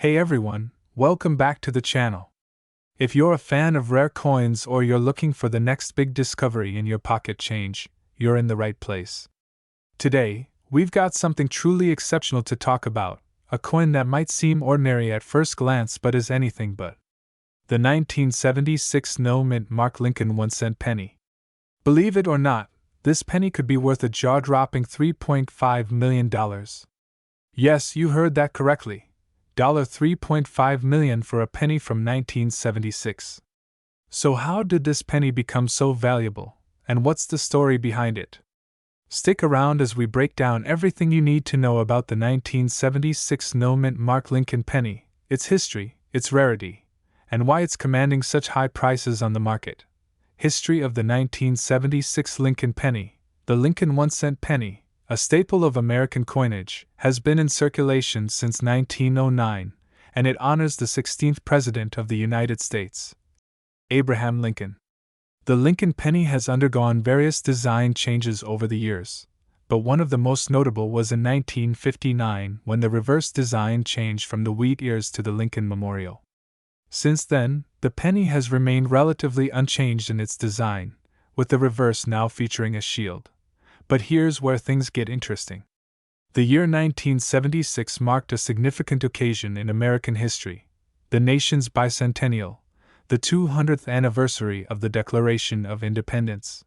Hey everyone, welcome back to the channel. If you're a fan of rare coins or you're looking for the next big discovery in your pocket change, you're in the right place. Today, we've got something truly exceptional to talk about, a coin that might seem ordinary at first glance but is anything but. The 1976 no-mint Mark Lincoln 1-cent penny. Believe it or not, this penny could be worth a jaw-dropping $3.5 million. Yes, you heard that correctly. $3.5 million for a penny from 1976. So how did this penny become so valuable, and what's the story behind it? Stick around as we break down everything you need to know about the 1976 no-mint Mark Lincoln penny, its history, its rarity, and why it's commanding such high prices on the market. History of the 1976 Lincoln penny. The Lincoln 1-cent penny, a staple of American coinage, has been in circulation since 1909, and it honors the 16th President of the United States, Abraham Lincoln. The Lincoln penny has undergone various design changes over the years, but one of the most notable was in 1959 when the reverse design changed from the wheat ears to the Lincoln Memorial. Since then, the penny has remained relatively unchanged in its design, with the reverse now featuring a shield. But here's where things get interesting. The year 1976 marked a significant occasion in American history, the nation's bicentennial, the 200th anniversary of the Declaration of Independence.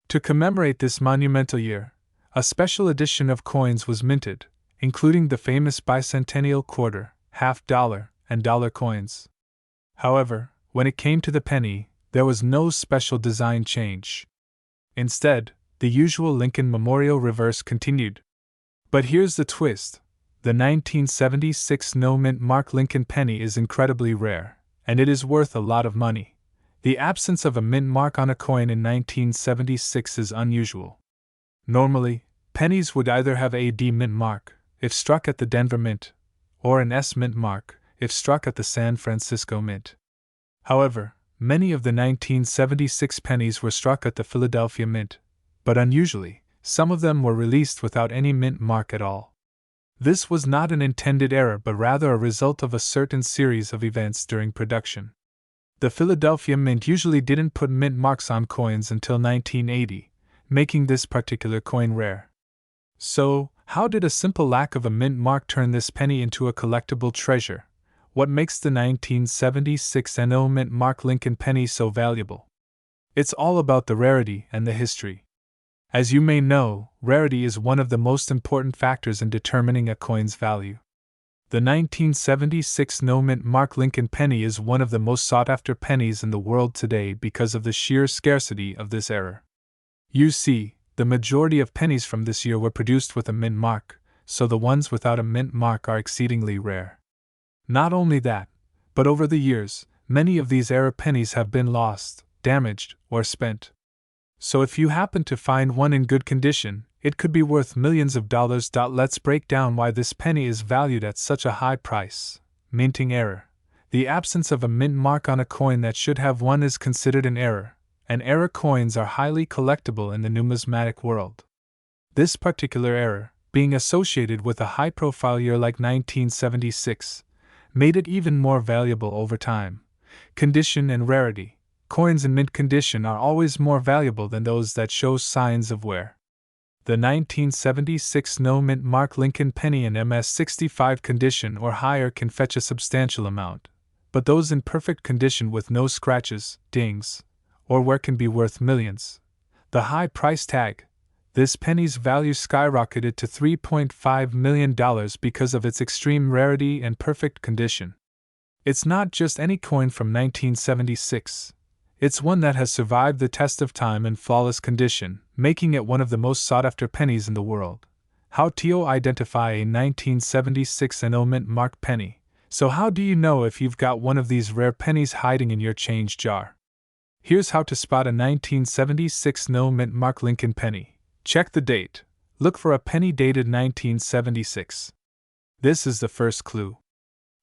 To commemorate this monumental year, a special edition of coins was minted, including the famous bicentennial quarter, half-dollar, and dollar coins. However, when it came to the penny, there was no special design change. Instead, the usual Lincoln Memorial reverse continued. But here's the twist. The 1976 no-mint Mark Lincoln penny is incredibly rare, and it is worth a lot of money. The absence of a mint mark on a coin in 1976 is unusual. Normally, pennies would either have a D mint mark, if struck at the Denver Mint, or an S mint mark, if struck at the San Francisco Mint. However, many of the 1976 pennies were struck at the Philadelphia Mint, but unusually, some of them were released without any mint mark at all. This was not an intended error but rather a result of a certain series of events during production. The Philadelphia Mint usually didn't put mint marks on coins until 1980, making this particular coin rare. So, how did a simple lack of a mint mark turn this penny into a collectible treasure? What makes the 1976 no-mint Mark Lincoln penny so valuable? It's all about the rarity and the history. As you may know, rarity is one of the most important factors in determining a coin's value. The 1976 no-mint Mark Lincoln penny is one of the most sought-after pennies in the world today because of the sheer scarcity of this era. You see, the majority of pennies from this year were produced with a mint mark, so the ones without a mint mark are exceedingly rare. Not only that, but over the years, many of these era pennies have been lost, damaged, or spent. So if you happen to find one in good condition, it could be worth millions of dollars. Let's break down why this penny is valued at such a high price. Minting error. The absence of a mint mark on a coin that should have one is considered an error, and error coins are highly collectible in the numismatic world. This particular error, being associated with a high-profile year like 1976, made it even more valuable over time. Condition and rarity. Coins in mint condition are always more valuable than those that show signs of wear. The 1976 no-mint Mark Lincoln penny in MS65 condition or higher can fetch a substantial amount, but those in perfect condition with no scratches, dings, or wear can be worth millions. The high price tag. This penny's value skyrocketed to $3.5 million because of its extreme rarity and perfect condition. It's not just any coin from 1976. It's one that has survived the test of time in flawless condition, making it one of the most sought-after pennies in the world. How to identify a 1976 no-mint Mark penny? So how do you know if you've got one of these rare pennies hiding in your change jar? Here's how to spot a 1976 no-mint Mark Lincoln penny. Check the date. Look for a penny dated 1976. This is the first clue.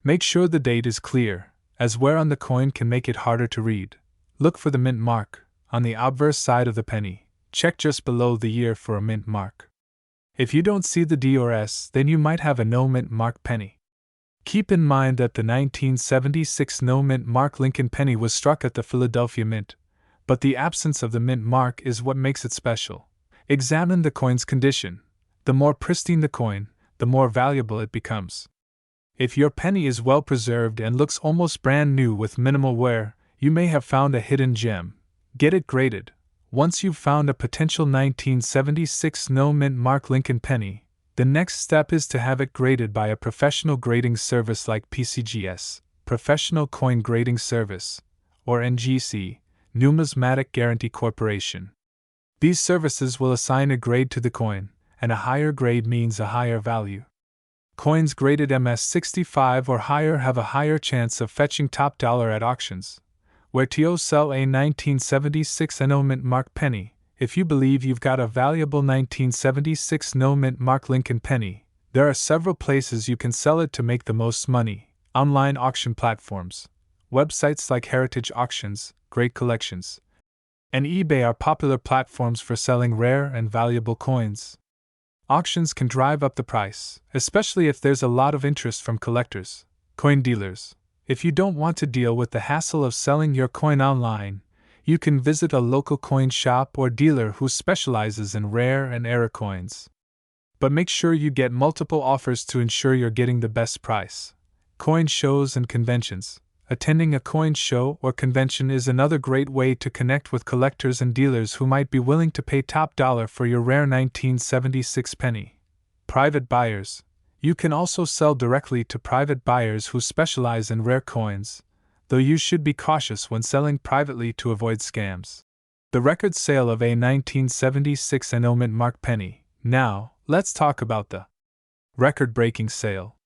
Make sure the date is clear, as wear on the coin can make it harder to read. Look for the mint mark. On the obverse side of the penny, check just below the year for a mint mark. If you don't see the D or S, then you might have a no mint mark penny. Keep in mind that the 1976 no-mint mark Lincoln penny was struck at the Philadelphia Mint, but the absence of the mint mark is what makes it special. Examine the coin's condition. The more pristine the coin, the more valuable it becomes. If your penny is well preserved and looks almost brand new with minimal wear, you may have found a hidden gem. Get it graded. Once you've found a potential 1976 no-mint mark Lincoln penny, the next step is to have it graded by a professional grading service like PCGS, Professional Coin Grading Service, or NGC, Numismatic Guarantee Corporation. These services will assign a grade to the coin, and a higher grade means a higher value. Coins graded MS65 or higher have a higher chance of fetching top dollar at auctions. Where to sell a 1976 no-mint mark penny? If you believe you've got a valuable 1976 no-mint mark Lincoln penny, there are several places you can sell it to make the most money. Online auction platforms, websites like Heritage Auctions, Great Collections, and eBay are popular platforms for selling rare and valuable coins. Auctions can drive up the price, especially if there's a lot of interest from collectors, coin dealers. If you don't want to deal with the hassle of selling your coin online, you can visit a local coin shop or dealer who specializes in rare and error coins. But make sure you get multiple offers to ensure you're getting the best price. Coin shows and conventions. Attending a coin show or convention is another great way to connect with collectors and dealers who might be willing to pay top dollar for your rare 1976 penny. Private buyers. You can also sell directly to private buyers who specialize in rare coins, though you should be cautious when selling privately to avoid scams. The record sale of a 1976 no-mint mark penny. Now, let's talk about the record-breaking sale.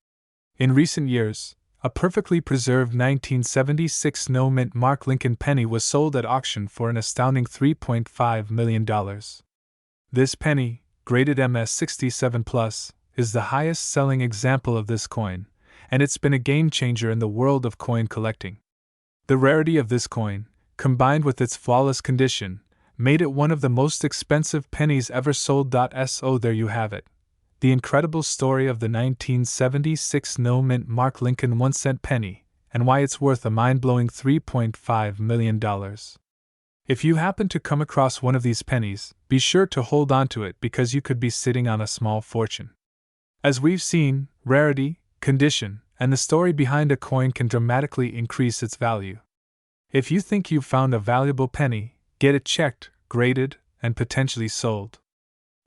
In recent years, a perfectly preserved 1976 no-mint mark Lincoln penny was sold at auction for an astounding $3.5 million. This penny, graded MS67+, is the highest-selling example of this coin, and it's been a game-changer in the world of coin collecting. The rarity of this coin, combined with its flawless condition, made it one of the most expensive pennies ever sold. So there you have it. The incredible story of the 1976 no-mint mark Lincoln 1-cent penny, and why it's worth a mind-blowing $3.5 million. If you happen to come across one of these pennies, be sure to hold on to it because you could be sitting on a small fortune. As we've seen, rarity, condition, and the story behind a coin can dramatically increase its value. If you think you've found a valuable penny, get it checked, graded, and potentially sold.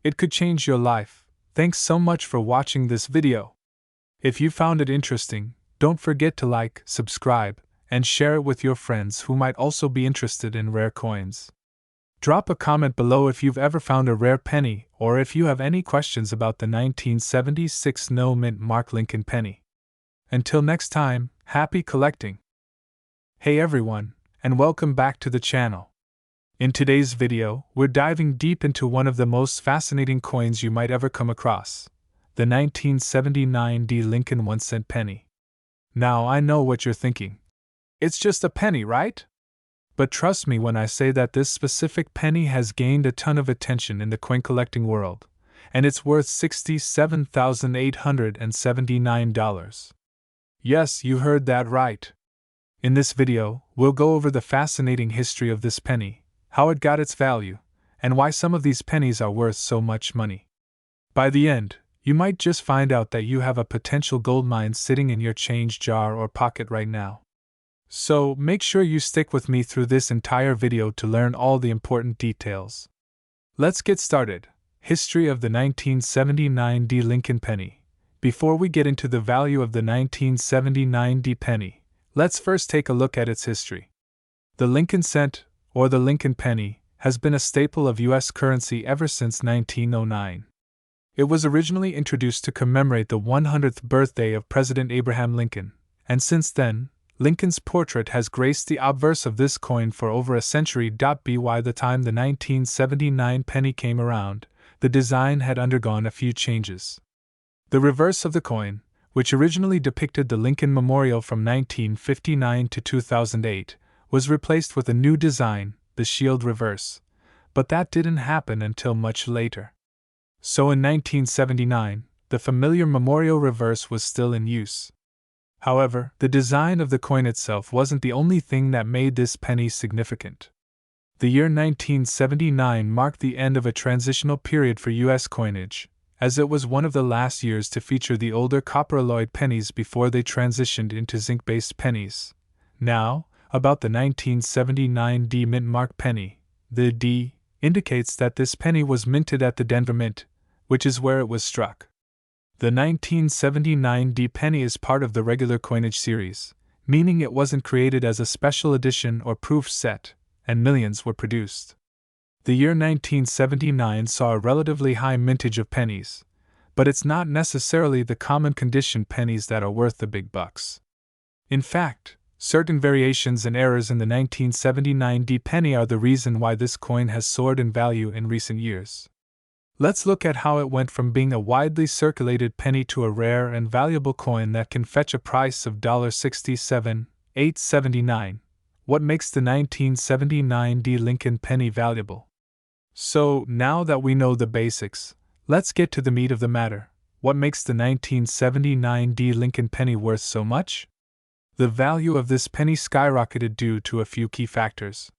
It could change your life. Thanks so much for watching this video. If you found it interesting, don't forget to like, subscribe, and share it with your friends who might also be interested in rare coins. Drop a comment below if you've ever found a rare penny or if you have any questions about the 1976 no-mint mark Lincoln penny. Until next time, happy collecting! Hey everyone, and welcome back to the channel. In today's video, we're diving deep into one of the most fascinating coins you might ever come across, the 1979 Lincoln 1-cent penny. Now I know what you're thinking. It's just a penny, right? But trust me when I say that this specific penny has gained a ton of attention in the coin collecting world, and it's worth $67,879. Yes, you heard that right. In this video, we'll go over the fascinating history of this penny, how it got its value, and why some of these pennies are worth so much money. By the end, you might just find out that you have a potential gold mine sitting in your change jar or pocket right now. So, make sure you stick with me through this entire video to learn all the important details. Let's get started. History of the 1979 Lincoln penny. Before we get into the value of the 1979 penny, let's first take a look at its history. The Lincoln cent, or the Lincoln penny, has been a staple of U.S. currency ever since 1909. It was originally introduced to commemorate the 100th birthday of President Abraham Lincoln, and since then, Lincoln's portrait has graced the obverse of this coin for over a century. By the time the 1979 penny came around, the design had undergone a few changes. The reverse of the coin, which originally depicted the Lincoln Memorial from 1959 to 2008, was replaced with a new design, the shield reverse, but that didn't happen until much later. So in 1979, the familiar Memorial reverse was still in use. However, the design of the coin itself wasn't the only thing that made this penny significant. The year 1979 marked the end of a transitional period for U.S. coinage, as it was one of the last years to feature the older copper-alloyed pennies before they transitioned into zinc-based pennies. Now, about the 1979 D mint mark penny, the D indicates that this penny was minted at the Denver Mint, which is where it was struck. The 1979 D penny is part of the regular coinage series, meaning it wasn't created as a special edition or proof set, and millions were produced. The year 1979 saw a relatively high mintage of pennies, but it's not necessarily the common condition pennies that are worth the big bucks. In fact, certain variations and errors in the 1979 D penny are the reason why this coin has soared in value in recent years. Let's look at how it went from being a widely circulated penny to a rare and valuable coin that can fetch a price of $67,879. What makes the 1979 D Lincoln penny valuable? So, now that we know the basics, let's get to the meat of the matter. What makes the 1979 D Lincoln penny worth so much? The value of this penny skyrocketed due to a few key factors.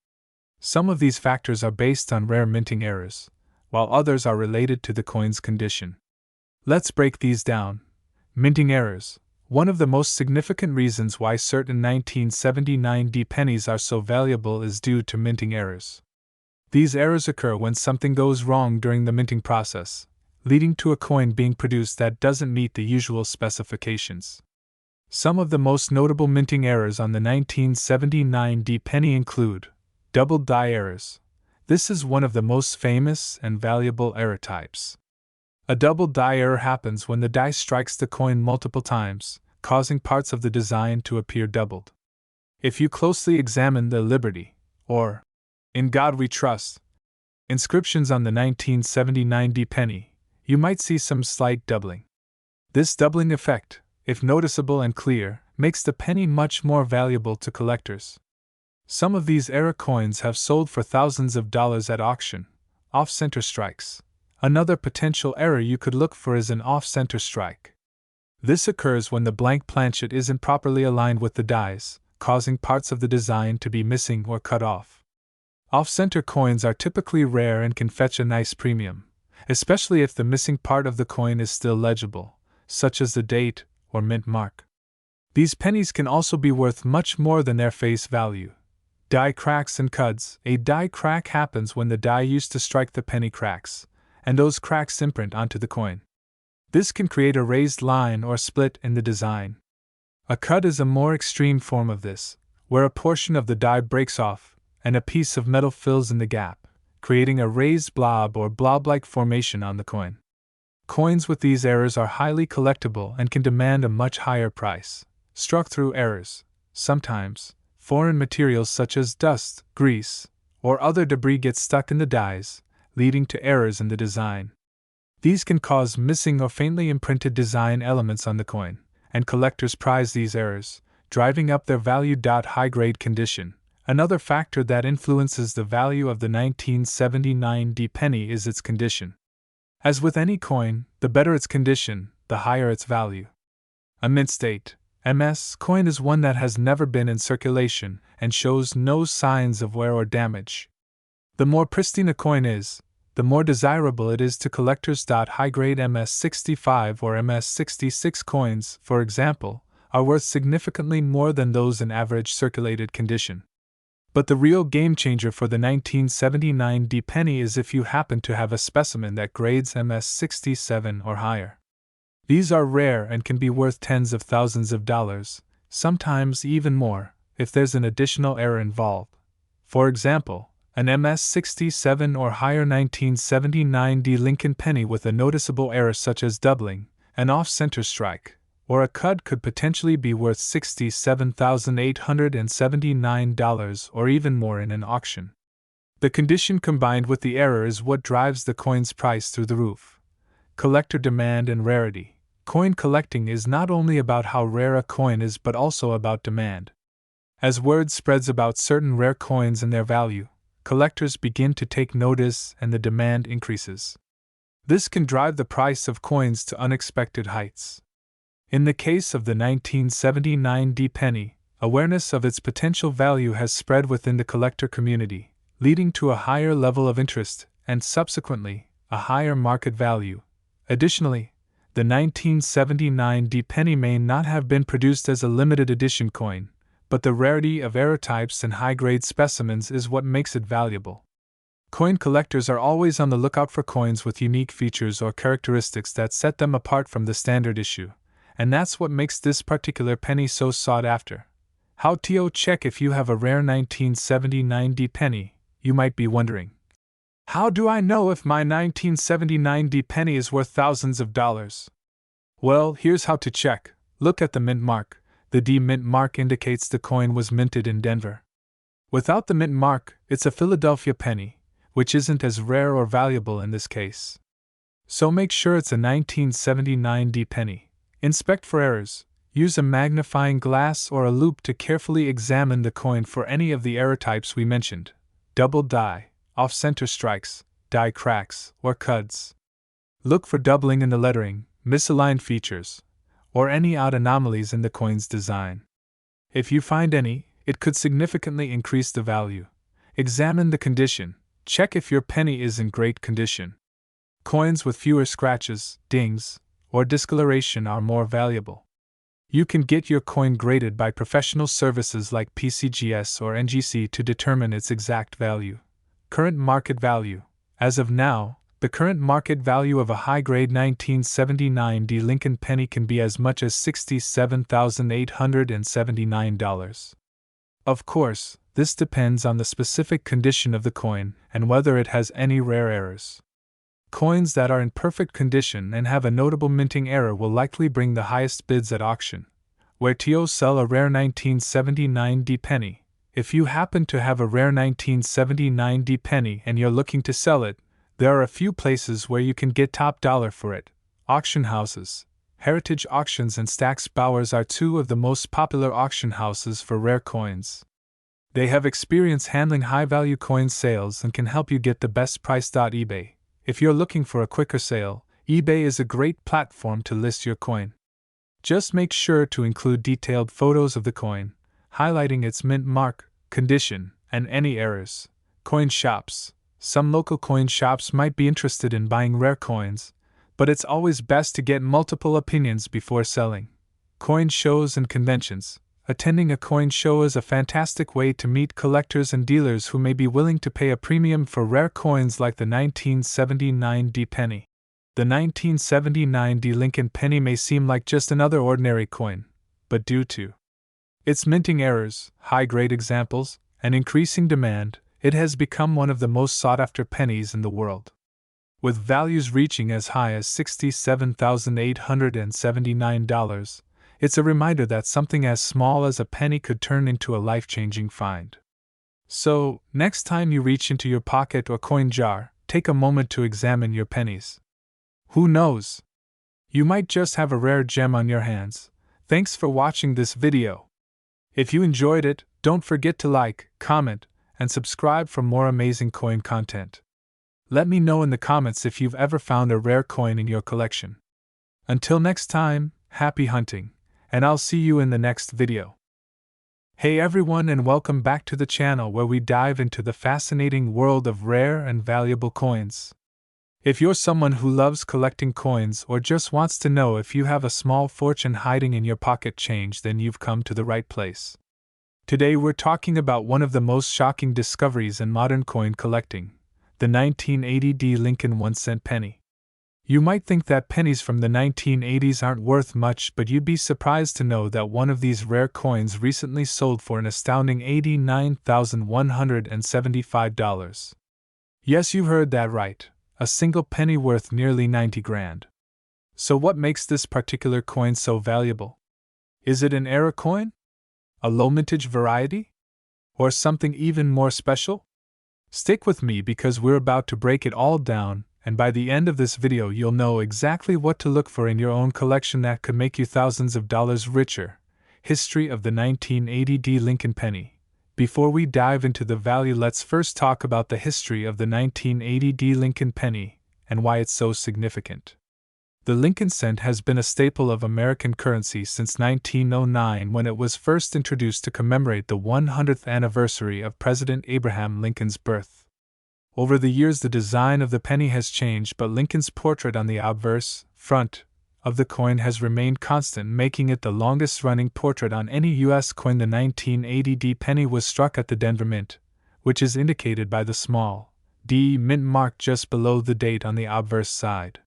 Some of these factors are based on rare minting errors, while others are related to the coin's condition. Let's break these down. Minting errors. One of the most significant reasons why certain 1979 D pennies are so valuable is due to minting errors. These errors occur when something goes wrong during the minting process, leading to a coin being produced that doesn't meet the usual specifications. Some of the most notable minting errors on the 1979 D penny include doubled die errors. This is one of the most famous and valuable error types. A double die error happens when the die strikes the coin multiple times, causing parts of the design to appear doubled. If you closely examine the Liberty, or In God We Trust, inscriptions on the 1979 D penny, you might see some slight doubling. This doubling effect, if noticeable and clear, makes the penny much more valuable to collectors. Some of these error coins have sold for thousands of dollars at auction. Off-center strikes. Another potential error you could look for is an off-center strike. This occurs when the blank planchet isn't properly aligned with the dies, causing parts of the design to be missing or cut off. Off-center coins are typically rare and can fetch a nice premium, especially if the missing part of the coin is still legible, such as the date or mint mark. These pennies can also be worth much more than their face value. Die cracks and cuds. A die crack happens when the die used to strike the penny cracks, and those cracks imprint onto the coin. This can create a raised line or split in the design. A cud is a more extreme form of this, where a portion of the die breaks off, and a piece of metal fills in the gap, creating a raised blob or blob-like formation on the coin. Coins with these errors are highly collectible and can demand a much higher price. Struck through errors. Sometimes, foreign materials such as dust, grease, or other debris get stuck in the dies, leading to errors in the design. These can cause missing or faintly imprinted design elements on the coin, and collectors prize these errors, driving up their value. High-grade condition. Another factor that influences the value of the 1979 D penny is its condition. As with any coin, the better its condition, the higher its value. A mint state MS coin is one that has never been in circulation and shows no signs of wear or damage. The more pristine a coin is, the more desirable it is to collectors. High-grade MS65 or MS66 coins, for example, are worth significantly more than those in average circulated condition. But the real game-changer for the 1979 D penny is if you happen to have a specimen that grades MS67 or higher. These are rare and can be worth tens of thousands of dollars, sometimes even more, if there's an additional error involved. For example, an MS67 or higher 1979 D Lincoln penny with a noticeable error such as doubling, an off-center strike, or a cud could potentially be worth $67,879 or even more in an auction. The condition combined with the error is what drives the coin's price through the roof. Collector demand and rarity. Coin collecting is not only about how rare a coin is but also about demand. As word spreads about certain rare coins and their value, collectors begin to take notice and the demand increases. This can drive the price of coins to unexpected heights. In the case of the 1979 D penny, awareness of its potential value has spread within the collector community, leading to a higher level of interest and, subsequently, a higher market value. Additionally, the 1979 D penny may not have been produced as a limited edition coin, but the rarity of error types and high-grade specimens is what makes it valuable. Coin collectors are always on the lookout for coins with unique features or characteristics that set them apart from the standard issue, and that's what makes this particular penny so sought after. How to check if you have a rare 1979 D penny, you might be wondering. How do I know if my 1979 D penny is worth thousands of dollars? Well, here's how to check. Look at the mint mark. The D mint mark indicates the coin was minted in Denver. Without the mint mark, it's a Philadelphia penny, which isn't as rare or valuable in this case. So make sure it's a 1979 D penny. Inspect for errors. Use a magnifying glass or a loupe to carefully examine the coin for any of the error types we mentioned: double die, off-center strikes, die cracks, or cuds. Look for doubling in the lettering, misaligned features, or any odd anomalies in the coin's design. If you find any, it could significantly increase the value. Examine the condition. Check if your penny is in great condition. Coins with fewer scratches, dings, or discoloration are more valuable. You can get your coin graded by professional services like PCGS or NGC to determine its exact value. Current market value. As of now, the current market value of a high-grade 1979 D Lincoln penny can be as much as $67,879. Of course, this depends on the specific condition of the coin and whether it has any rare errors. Coins that are in perfect condition and have a notable minting error will likely bring the highest bids at auction. Where to sell a rare 1979 D penny? If you happen to have a rare 1979 D penny and you're looking to sell it, there are a few places where you can get top dollar for it. Auction houses. Heritage Auctions and Stack's Bowers are two of the most popular auction houses for rare coins. They have experience handling high-value coin sales and can help you get the best price. eBay. If you're looking for a quicker sale, eBay is a great platform to list your coin. Just make sure to include detailed photos of the coin, highlighting its mint mark, condition, and any errors. Coin shops. Some local coin shops might be interested in buying rare coins, but it's always best to get multiple opinions before selling. Coin shows and conventions. Attending a coin show is a fantastic way to meet collectors and dealers who may be willing to pay a premium for rare coins like the 1979 D penny. The 1979 D Lincoln penny may seem like just another ordinary coin, but due to its minting errors, high-grade examples, and increasing demand, it has become one of the most sought-after pennies in the world. With values reaching as high as $67,879, it's a reminder that something as small as a penny could turn into a life-changing find. So, next time you reach into your pocket or coin jar, take a moment to examine your pennies. Who knows? You might just have a rare gem on your hands. Thanks for watching this video. If you enjoyed it, don't forget to like, comment, and subscribe for more amazing coin content. Let me know in the comments if you've ever found a rare coin in your collection. Until next time, happy hunting, and I'll see you in the next video. Hey everyone, and welcome back to the channel where we dive into the fascinating world of rare and valuable coins. If you're someone who loves collecting coins or just wants to know if you have a small fortune hiding in your pocket change, then you've come to the right place. Today we're talking about one of the most shocking discoveries in modern coin collecting, the 1980 D Lincoln 1-cent penny. You might think that pennies from the 1980s aren't worth much, but you'd be surprised to know that one of these rare coins recently sold for an astounding $89,175. Yes, you heard that right. A single penny worth nearly 90 grand. So what makes this particular coin so valuable? Is it an error coin? A low mintage variety? Or something even more special? Stick with me because we're about to break it all down, and by the end of this video you'll know exactly what to look for in your own collection that could make you thousands of dollars richer. History of the 1980 D Lincoln penny. Before we dive into the value, let's first talk about the history of the 1980 D Lincoln penny and why it's so significant. The Lincoln cent has been a staple of American currency since 1909 when it was first introduced to commemorate the 100th anniversary of President Abraham Lincoln's birth. Over the years, the design of the penny has changed, but Lincoln's portrait on the obverse front of the coin has remained constant, making it the longest-running portrait on any U.S. coin. The 1980 D penny was struck at the Denver Mint, which is indicated by the small D mint mark just below the date on the obverse side.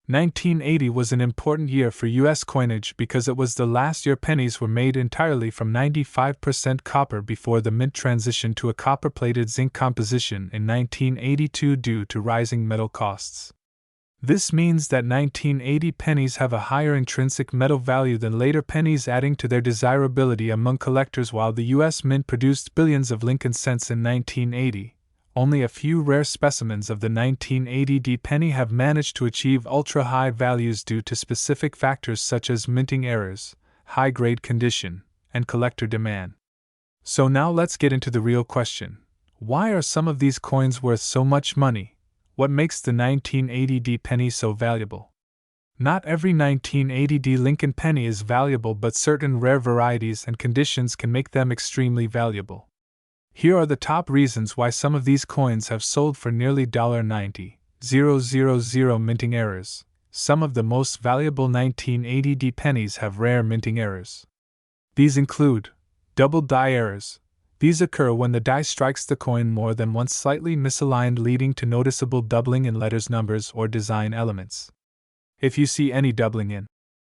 1980 was an important year for U.S. coinage because it was the last year pennies were made entirely from 95% copper before the mint transitioned to a copper-plated zinc composition in 1982 due to rising metal costs. This means that 1980 pennies have a higher intrinsic metal value than later pennies, adding to their desirability among collectors. While the U.S. Mint produced billions of Lincoln cents in 1980, only a few rare specimens of the 1980 D penny have managed to achieve ultra-high values due to specific factors such as minting errors, high-grade condition, and collector demand. So now let's get into the real question. Why are some of these coins worth so much money? What makes the 1980 D penny so valuable? Not every 1980 D Lincoln penny is valuable, but certain rare varieties and conditions can make them extremely valuable. Here are the top reasons why some of these coins have sold for nearly $90,000 minting errors. Some of the most valuable 1980 D pennies have rare minting errors. These include double die errors. These occur when the die strikes the coin more than once, slightly misaligned, leading to noticeable doubling in letters, numbers, or design elements. If you see any doubling in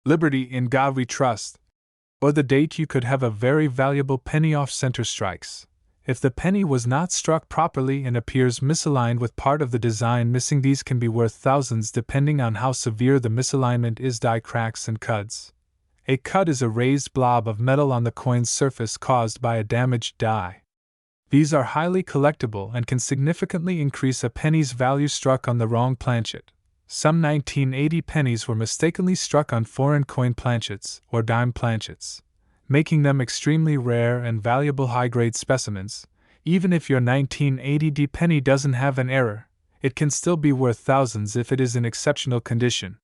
Liberty, In God We Trust, or the date, you could have a very valuable penny. Off-center strikes. If the penny was not struck properly and appears misaligned with part of the design missing, these can be worth thousands depending on how severe the misalignment is. Die cracks and cuds. A cud is a raised blob of metal on the coin's surface caused by a damaged die. These are highly collectible and can significantly increase a penny's value. Struck on the wrong planchet. Some 1980 pennies were mistakenly struck on foreign coin planchets or dime planchets, making them extremely rare and valuable high-grade specimens. Even if your 1980 D penny doesn't have an error, it can still be worth thousands if it is in exceptional condition.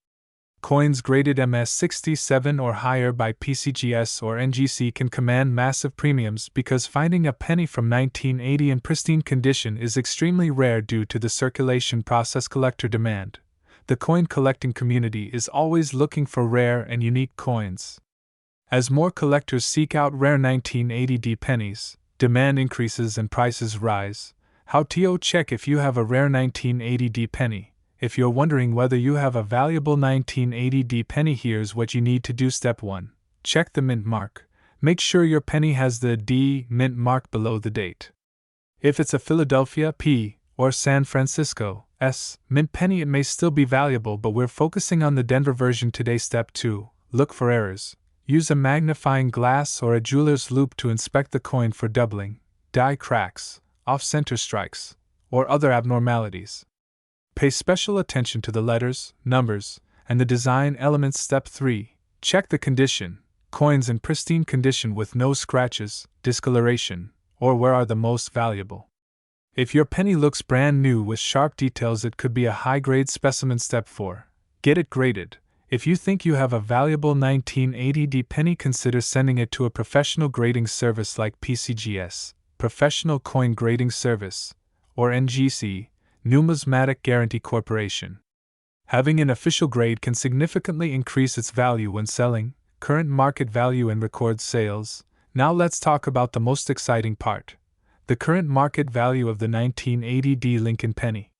Coins graded MS67 or higher by PCGS or NGC can command massive premiums because finding a penny from 1980 in pristine condition is extremely rare due to the circulation process. Collector demand. The coin collecting community is always looking for rare and unique coins. As more collectors seek out rare 1980 D pennies, demand increases and prices rise. How to check if you have a rare 1980 D penny? If you're wondering whether you have a valuable 1980 D penny, here's what you need to do. Step 1. Check the mint mark. Make sure your penny has the D mint mark below the date. If it's a Philadelphia P or San Francisco S mint penny, it may still be valuable, but we're focusing on the Denver version today. Step 2. Look for errors. Use a magnifying glass or a jeweler's loupe to inspect the coin for doubling, die cracks, off-center strikes, or other abnormalities. Pay special attention to the letters, numbers, and the design elements. Step 3. Check the condition. Coins in pristine condition with no scratches, discoloration, or wear are the most valuable. If your penny looks brand new with sharp details, it could be a high-grade specimen. Step 4. Get it graded. If you think you have a valuable 1980 D penny, consider sending it to a professional grading service like PCGS, Professional Coin Grading Service, or NGC, Numismatic Guarantee Corporation. Having an official grade can significantly increase its value when selling, current market value, and record sales. Now let's talk about the most exciting part: the current market value of the 1980 D Lincoln penny.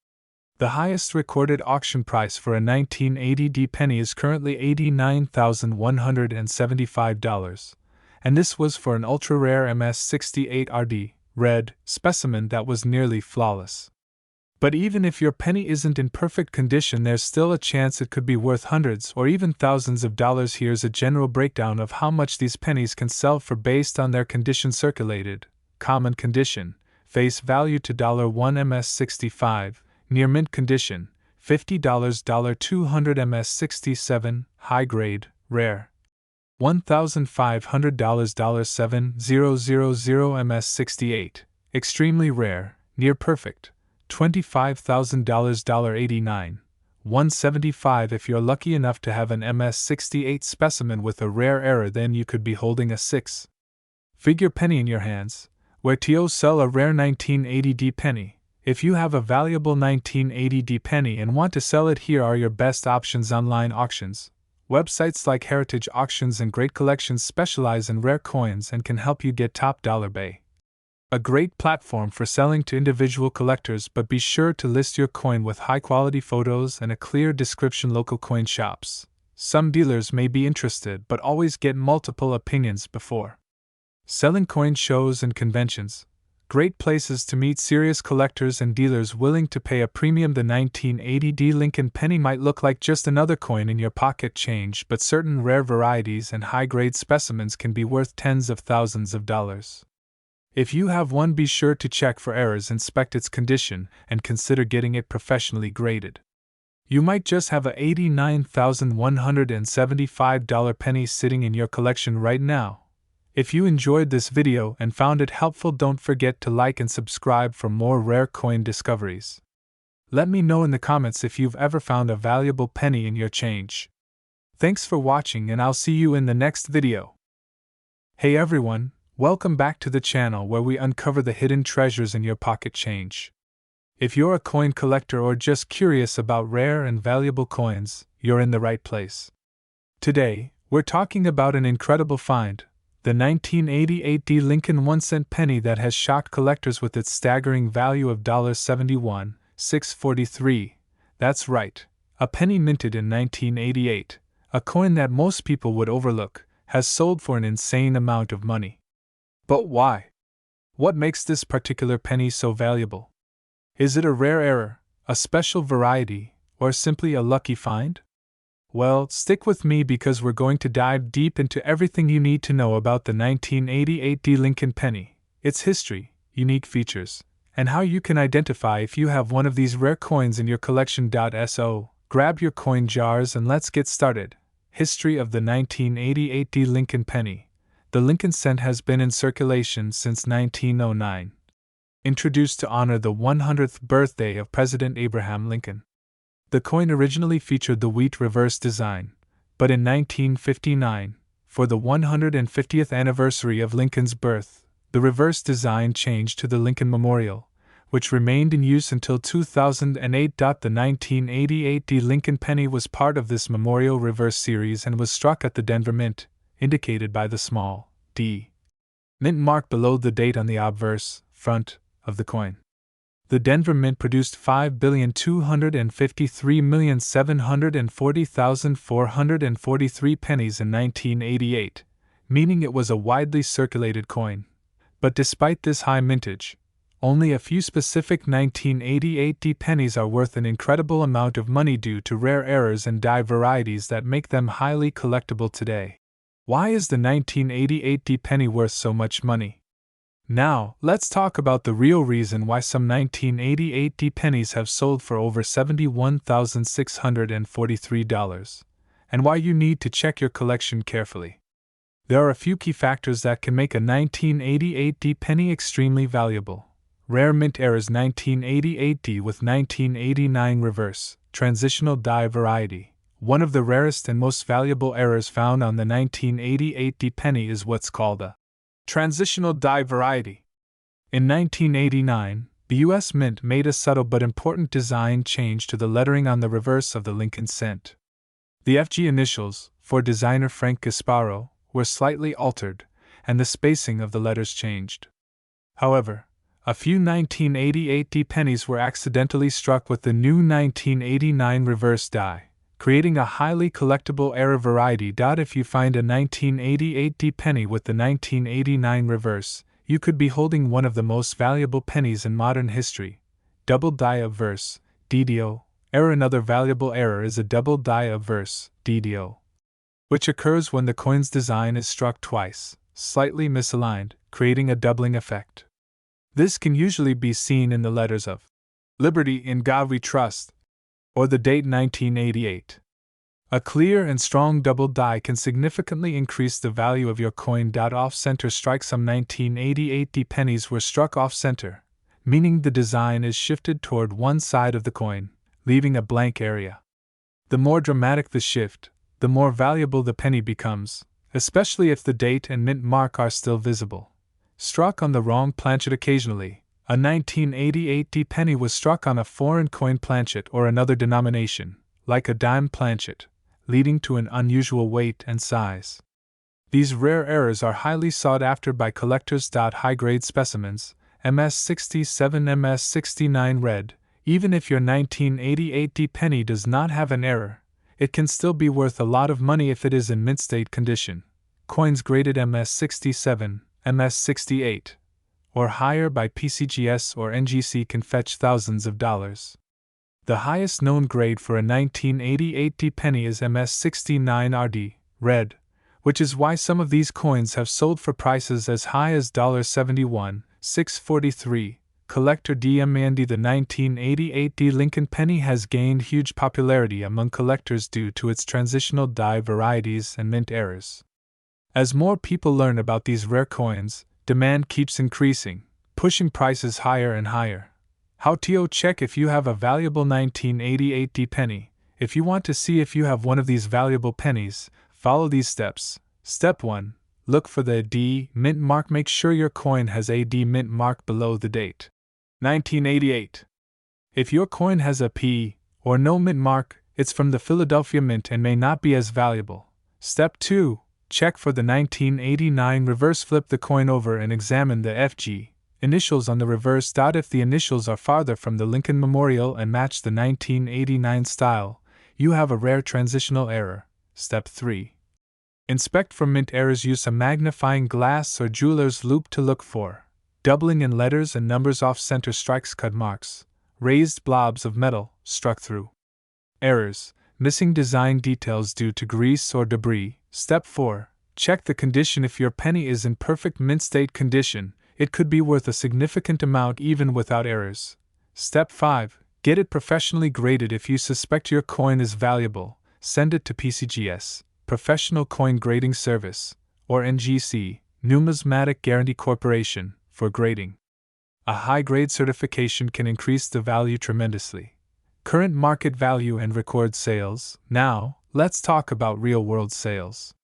The highest recorded auction price for a 1980 D penny is currently $89,175, and this was for an ultra-rare MS68RD, red, specimen that was nearly flawless. But even if your penny isn't in perfect condition, there's still a chance it could be worth hundreds or even thousands of dollars. Here's a general breakdown of how much these pennies can sell for based on their condition: circulated, common condition, face value to $1 MS65, near mint condition, $50 $200 MS67, high grade, rare, $1,500 $7,000 MS68, extremely rare, near perfect, $25,000 $89, 175 if you're lucky enough to have an MS68 specimen with a rare error, then you could be holding a 6-figure penny in your hands, where TO sell a rare 1980D penny. If you have a valuable 1980D penny and want to sell it, here are your best options: online auctions. Websites like Heritage Auctions and Great Collections specialize in rare coins and can help you get top dollar bay. A great platform for selling to individual collectors, but be sure to list your coin with high-quality photos and a clear description. Local coin shops. Some dealers may be interested, but always get multiple opinions before selling. Coin shows and conventions. Great places to meet serious collectors and dealers willing to pay a premium. The 1980D Lincoln penny might look like just another coin in your pocket change, but certain rare varieties and high-grade specimens can be worth tens of thousands of dollars. If you have one, be sure to check for errors, inspect its condition, and consider getting it professionally graded. You might just have a $89,175 penny sitting in your collection right now. If you enjoyed this video and found it helpful, don't forget to like and subscribe for more rare coin discoveries. Let me know in the comments if you've ever found a valuable penny in your change. Thanks for watching, and I'll see you in the next video. Hey everyone! Welcome back to the channel where we uncover the hidden treasures in your pocket change. If you're a coin collector or just curious about rare and valuable coins, you're in the right place. Today, we're talking about an incredible find, the 1988D Lincoln 1-cent penny that has shocked collectors with its staggering value of $71,643. That's right, a penny minted in 1988, a coin that most people would overlook, has sold for an insane amount of money. But why? What makes this particular penny so valuable? Is it a rare error, a special variety, or simply a lucky find? Well, stick with me because we're going to dive deep into everything you need to know about the 1988D Lincoln penny, its history, unique features, and how you can identify if you have one of these rare coins in your collection. So, grab your coin jars and let's get started. History of the 1988D Lincoln penny. The Lincoln cent has been in circulation since 1909. Introduced to honor the 100th birthday of President Abraham Lincoln. The coin originally featured the wheat reverse design, but in 1959, for the 150th anniversary of Lincoln's birth, the reverse design changed to the Lincoln Memorial, which remained in use until 2008. The 1988D Lincoln penny was part of this Memorial Reverse series and was struck at the Denver Mint, indicated by the small D mint mark below the date on the obverse front of the coin. The Denver Mint produced 5,253,740,443 pennies in 1988, meaning it was a widely circulated coin. But despite this high mintage, only a few specific 1988D pennies are worth an incredible amount of money due to rare errors and die varieties that make them highly collectible today. Why is the 1988D penny worth so much money? Now, let's talk about the real reason why some 1988D pennies have sold for over $71,643, and why you need to check your collection carefully. There are a few key factors that can make a 1988D penny extremely valuable. Rare mint errors. 1988D with 1989 reverse, transitional die variety. One of the rarest and most valuable errors found on the 1988D penny is what's called a transitional die variety. In 1989, the U.S. Mint made a subtle but important design change to the lettering on the reverse of the Lincoln cent. The FG initials, for designer Frank Gasparo, were slightly altered, and the spacing of the letters changed. However, a few 1988D pennies were accidentally struck with the new 1989 reverse die, creating a highly collectible error variety. If you find a 1988D penny with the 1989 reverse, you could be holding one of the most valuable pennies in modern history. Double die obverse, DDO, error. Another valuable error is a double die obverse, DDO, which occurs when the coin's design is struck twice, slightly misaligned, creating a doubling effect. This can usually be seen in the letters of Liberty, In God We Trust, or the date 1988. A clear and strong double die can significantly increase the value of your coin. Off-center strike. Some 1988D pennies were struck off-center, meaning the design is shifted toward one side of the coin, leaving a blank area. The more dramatic the shift, the more valuable the penny becomes, especially if the date and mint mark are still visible. Struck on the wrong planchet occasionally, a 1988 D penny was struck on a foreign coin planchet or another denomination, like a dime planchet, leading to an unusual weight and size. These rare errors are highly sought after by collectors. High-grade specimens, MS67, MS69 red. Even if your 1988 D penny does not have an error, it can still be worth a lot of money if it is in mint state condition. Coins graded MS67, MS68, or higher by PCGS or NGC can fetch thousands of dollars. The highest known grade for a 1988 D penny is MS69 RD, red, which is why some of these coins have sold for prices as high as $71, $643. Collector DMandy. The 1988 D Lincoln penny has gained huge popularity among collectors due to its transitional die varieties and mint errors. As more people learn about these rare coins, demand keeps increasing, pushing prices higher and higher. How to check if you have a valuable 1988 D penny? If you want to see if you have one of these valuable pennies, follow these steps. Step 1. Look for the D mint mark. Make sure your coin has a D mint mark below the date. 1988. If your coin has a P or no mint mark, it's from the Philadelphia Mint and may not be as valuable. Step 2. Check for the 1989 reverse. Flip the coin over and examine the FG initials on the reverse. If the initials are farther from the Lincoln Memorial and match the 1989 style, you have a rare transitional error. Step 3. Inspect for mint errors. Use a magnifying glass or jeweler's loupe to look for doubling in letters and numbers, off-center strikes, cut marks, raised blobs of metal struck through. Errors: missing design details due to grease or debris. Step 4. Check the condition. If your penny is in perfect mint state condition, it could be worth a significant amount even without errors. Step 5. Get it professionally graded. If you suspect your coin is valuable, send it to PCGS, Professional Coin Grading Service, or NGC, Numismatic Guarantee Corporation, for grading. A high-grade certification can increase the value tremendously. Current market value and record sales. Now, let's talk about real-world sales.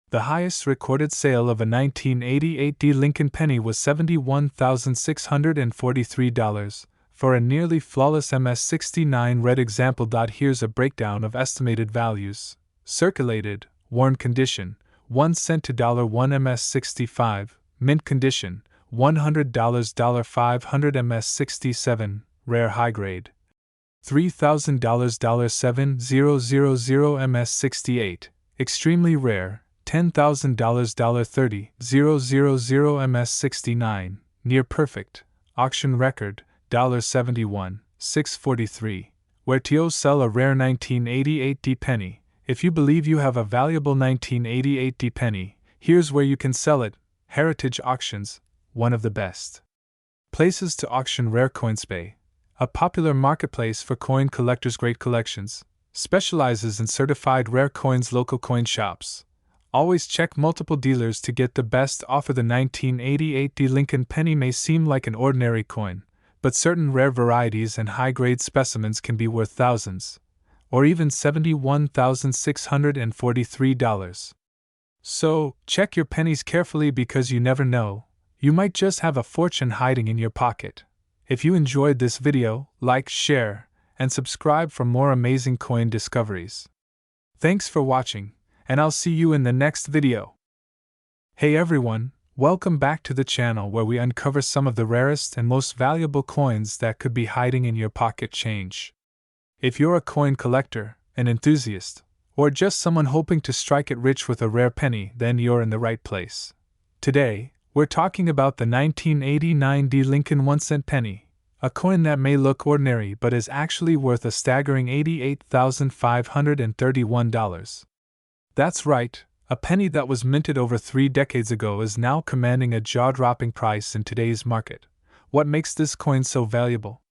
The highest recorded sale of a 1988 D Lincoln penny was $71,643 for a nearly flawless MS69 red example. Here's a breakdown of estimated values. Circulated, worn condition, 1 cent to $1 MS65, mint condition, $100 500 MS67, rare high grade, $3,000 7000 MS68, extremely rare, $10,000 30 000 MS69, near perfect, auction record, $71, $643. Where to sell a rare 1988 D penny? If you believe you have a valuable 1988 D penny, here's where you can sell it. Heritage Auctions, one of the best places to auction rare coins. Bay, a popular marketplace for coin collectors. Great collections, specializes in certified rare coins. Local coin shops. Always check multiple dealers to get the best offer. The 1988 D Lincoln penny may seem like an ordinary coin, but certain rare varieties and high-grade specimens can be worth thousands, or even $71,643. So, check your pennies carefully because you never know. You might just have a fortune hiding in your pocket. If you enjoyed this video, like, share, and subscribe for more amazing coin discoveries. Thanks for watching, and I'll see you in the next video. Hey everyone, welcome back to the channel where we uncover some of the rarest and most valuable coins that could be hiding in your pocket change. If you're a coin collector, an enthusiast, or just someone hoping to strike it rich with a rare penny, then you're in the right place. Today, we're talking about the 1989 D Lincoln 1-cent penny, a coin that may look ordinary but is actually worth a staggering $88,531. That's right, a penny that was minted over 3 decades ago is now commanding a jaw-dropping price in today's market. What makes this coin so valuable?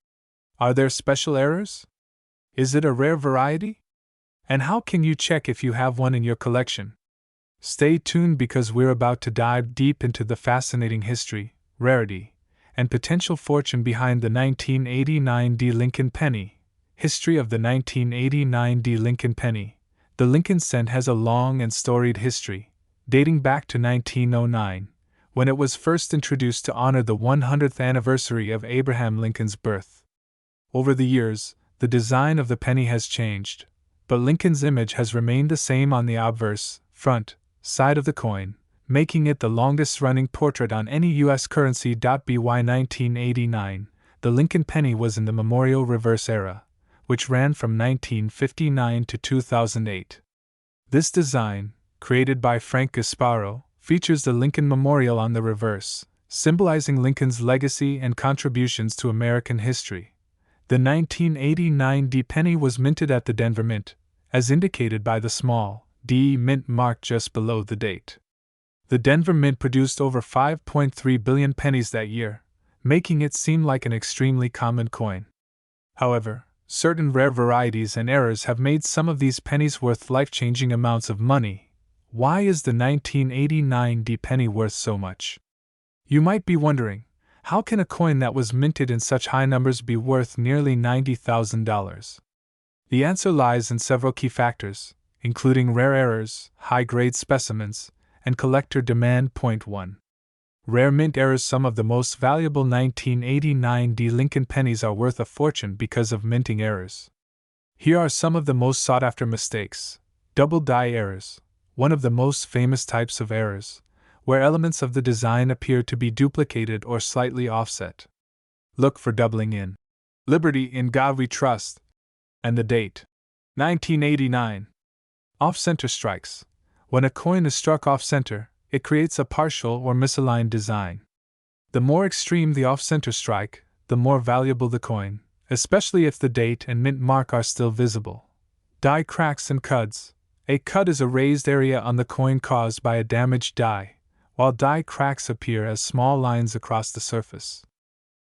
Are there special errors? Is it a rare variety? And how can you check if you have one in your collection? Stay tuned because we're about to dive deep into the fascinating history, rarity, and potential fortune behind the 1989 D Lincoln penny. History of the 1989 D. Lincoln Penny. The Lincoln cent has a long and storied history, dating back to 1909, when it was first introduced to honor the 100th anniversary of Abraham Lincoln's birth. Over the years, the design of the penny has changed, but Lincoln's image has remained the same on the obverse, front, side of the coin, making it the longest-running portrait on any U.S. currency. By 1989, the Lincoln penny was in the memorial reverse era, which ran from 1959 to 2008. This design, created by Frank Gasparo, features the Lincoln Memorial on the reverse, symbolizing Lincoln's legacy and contributions to American history. The 1989 D penny was minted at the Denver Mint, as indicated by the small D mint mark just below the date. The Denver Mint produced over 5.3 billion pennies that year, making it seem like an extremely common coin. However, certain rare varieties and errors have made some of these pennies worth life-changing amounts of money. Why is the 1989 D penny worth so much? You might be wondering, how can a coin that was minted in such high numbers be worth nearly $90,000? The answer lies in several key factors, including rare errors, high-grade specimens, and collector demand. 1. Rare mint errors. Some of the most valuable 1989 D Lincoln pennies are worth a fortune because of minting errors. Here are some of the most sought-after mistakes. Double die errors, one of the most famous types of errors, where elements of the design appear to be duplicated or slightly offset. Look for doubling in. Liberty, in God we trust. And the date. 1989. Off-center strikes. When a coin is struck off-center, it creates a partial or misaligned design. The more extreme the off-center strike, the more valuable the coin, especially if the date and mint mark are still visible. Die cracks and cuds. A cud is a raised area on the coin caused by a damaged die, while die cracks appear as small lines across the surface.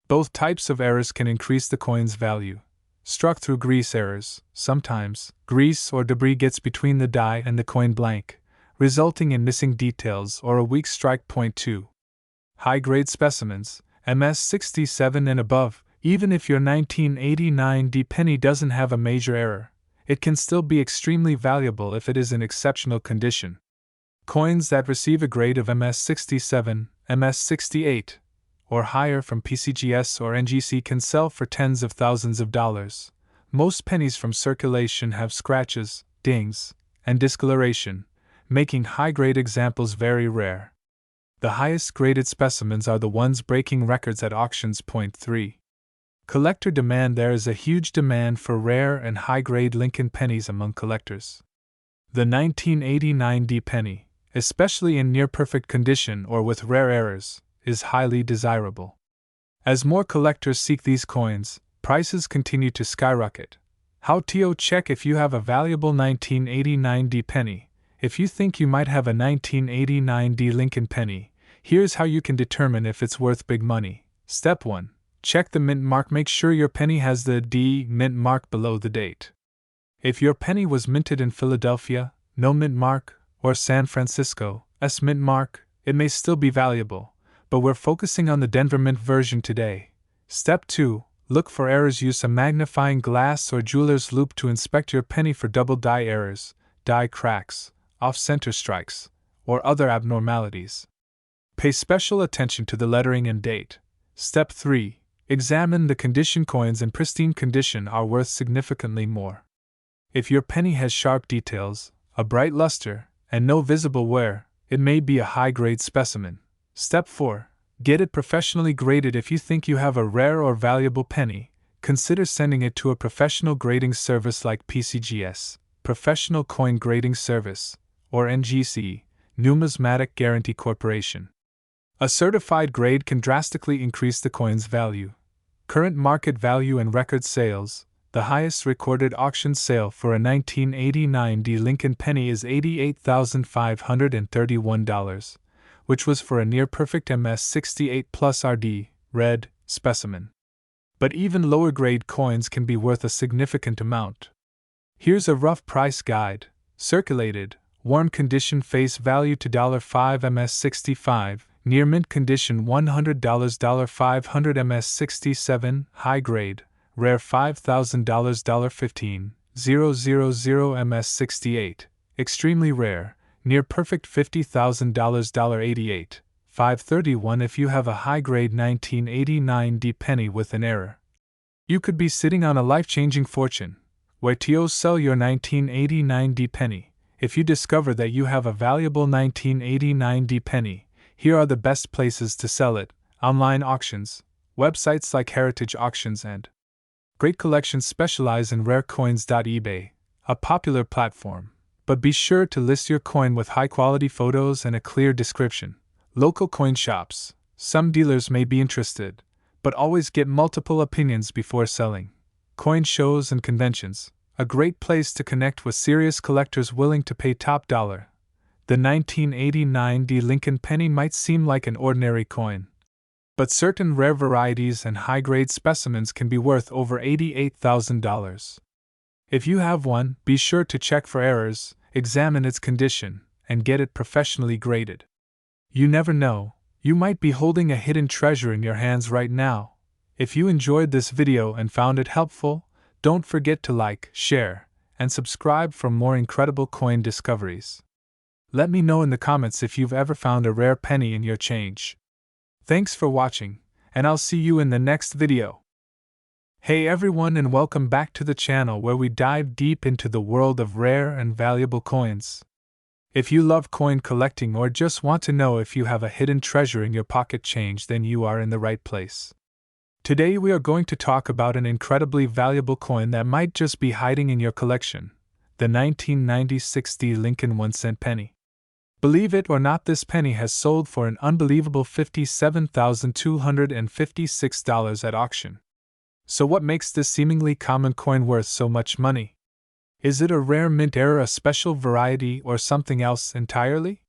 Both types of errors can increase the coin's value. Struck through grease errors. Sometimes, grease or debris gets between the die and the coin blank, resulting in missing details or a weak strike. 2. High-grade specimens, MS67 and above. Even if your 1989 D penny doesn't have a major error, it can still be extremely valuable if it is in exceptional condition. Coins that receive a grade of MS67, MS68, or higher from PCGS or NGC can sell for tens of thousands of dollars. Most pennies from circulation have scratches, dings, and discoloration, making high-grade examples very rare. The highest graded specimens are the ones breaking records at auctions. 3. Collector demand. There is a huge demand for rare and high-grade Lincoln pennies among collectors. The 1989 D penny, especially in near-perfect condition or with rare errors, is highly desirable. As more collectors seek these coins, prices continue to skyrocket. How to check if you have a valuable 1989 D penny? If you think you might have a 1989 D Lincoln penny, here's how you can determine if it's worth big money. Step 1. Check the mint mark. Make sure your penny has the D mint mark below the date. If your penny was minted in Philadelphia, no mint mark, or San Francisco, S mint mark, it may still be valuable, but we're focusing on the Denver Mint version today. Step 2. Look for errors. Use a magnifying glass or jeweler's loupe to inspect your penny for double die errors, die cracks, off-center strikes, or other abnormalities. Pay special attention to the lettering and date. Step 3. Examine the condition. Coins in pristine condition are worth significantly more. If your penny has sharp details, a bright luster, and no visible wear, it may be a high-grade specimen. Step 4. Get it professionally graded. If you think you have a rare or valuable penny, consider sending it to a professional grading service like PCGS, Professional Coin Grading Service, or NGC, Numismatic Guarantee Corporation. A certified grade can drastically increase the coin's value. Current market value and record sales. The highest recorded auction sale for a 1989 D Lincoln penny is $88,531, which was for a near-perfect MS68 plus RD, red, specimen. But even lower-grade coins can be worth a significant amount. Here's a rough price guide. Circulated, warm condition face value to $5 MS65, near mint condition $100 $500 MS67, high grade, rare $5,000 $15,000 MS68, extremely rare, near perfect $50,000 $88, 531 if you have a high-grade 1989 D penny with an error. You could be sitting on a life-changing fortune. Where to sell your 1989 D penny? If you discover that you have a valuable 1989 D penny, here are the best places to sell it: online auctions, websites like Heritage Auctions, and great collections specialize in rare coins. eBay, a popular platform, but be sure to list your coin with high-quality photos and a clear description. Local coin shops, some dealers may be interested, but always get multiple opinions before selling. Coin shows and conventions, a great place to connect with serious collectors willing to pay top dollar. The 1989 D Lincoln penny might seem like an ordinary coin, but certain rare varieties and high-grade specimens can be worth over $88,000. If you have one, be sure to check for errors, examine its condition, and get it professionally graded. You never know, you might be holding a hidden treasure in your hands right now. If you enjoyed this video and found it helpful, don't forget to like, share, and subscribe for more incredible coin discoveries. Let me know in the comments if you've ever found a rare penny in your change. Thanks for watching, and I'll see you in the next video. Hey everyone, and welcome back to the channel where we dive deep into the world of rare and valuable coins. If you love coin collecting or just want to know if you have a hidden treasure in your pocket change, then you are in the right place. Today we are going to talk about an incredibly valuable coin that might just be hiding in your collection: the 1996 D Lincoln 1-cent penny. Believe it or not, this penny has sold for an unbelievable $57,256 at auction. So what makes this seemingly common coin worth so much money? Is it a rare mint error, a special variety, or something else entirely?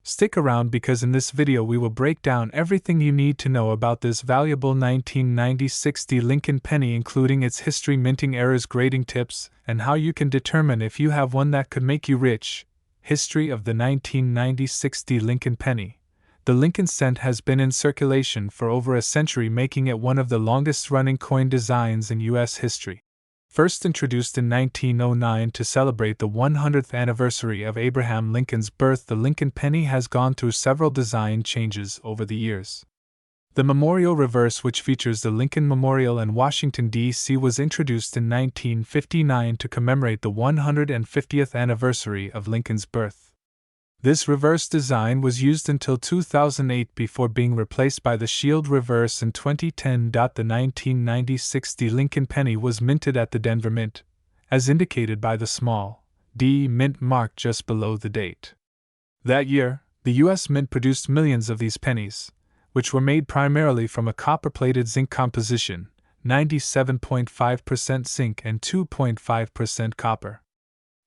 Stick around, because in this video we will break down everything you need to know about this valuable 1996 D Lincoln penny, including its history, minting errors, grading tips, and how you can determine if you have one that could make you rich. History of the 1996 D Lincoln penny. The Lincoln cent has been in circulation for over a century, making it one of the longest-running coin designs in U.S. history. First introduced in 1909 to celebrate the 100th anniversary of Abraham Lincoln's birth, the Lincoln penny has gone through several design changes over the years. The memorial reverse, which features the Lincoln Memorial in Washington, D.C., was introduced in 1959 to commemorate the 150th anniversary of Lincoln's birth. This reverse design was used until 2008 before being replaced by the shield reverse in 2010. The 1996 D Lincoln penny was minted at the Denver Mint, as indicated by the small D Mint mark just below the date. That year, the U.S. Mint produced millions of these pennies, which were made primarily from a copper-plated zinc composition, 97.5% zinc and 2.5% copper.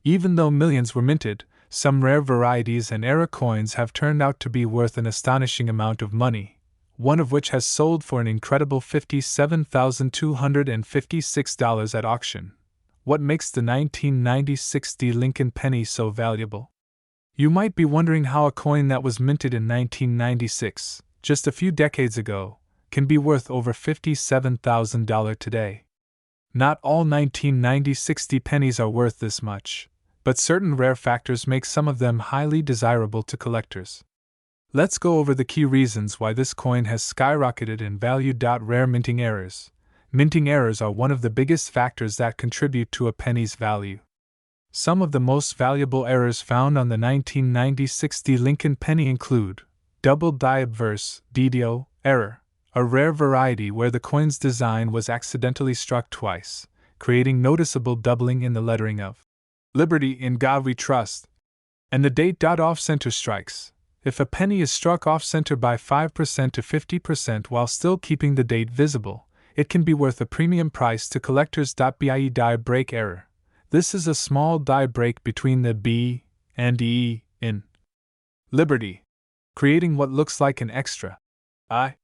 Even though millions were minted, some rare varieties and error coins have turned out to be worth an astonishing amount of money, one of which has sold for an incredible $57,256 at auction. What makes the 1996 D Lincoln penny so valuable? You might be wondering how a coin that was minted in 1996, just a few decades ago, can be worth over $57,000 today. Not all 1996 D pennies are worth this much, but certain rare factors make some of them highly desirable to collectors. Let's go over the key reasons why this coin has skyrocketed in value. Rare minting errors. Minting errors are one of the biggest factors that contribute to a penny's value. Some of the most valuable errors found on the 1996 D Lincoln penny include double die obverse (DDO) error, a rare variety where the coin's design was accidentally struck twice, creating noticeable doubling in the lettering of Liberty, in God We Trust, and the date. Off-center strikes. If a penny is struck off-center by 5% to 50% while still keeping the date visible, it can be worth a premium price to collectors. BIE die break error. This is a small die break between the B and E in Liberty, creating what looks like an extra I.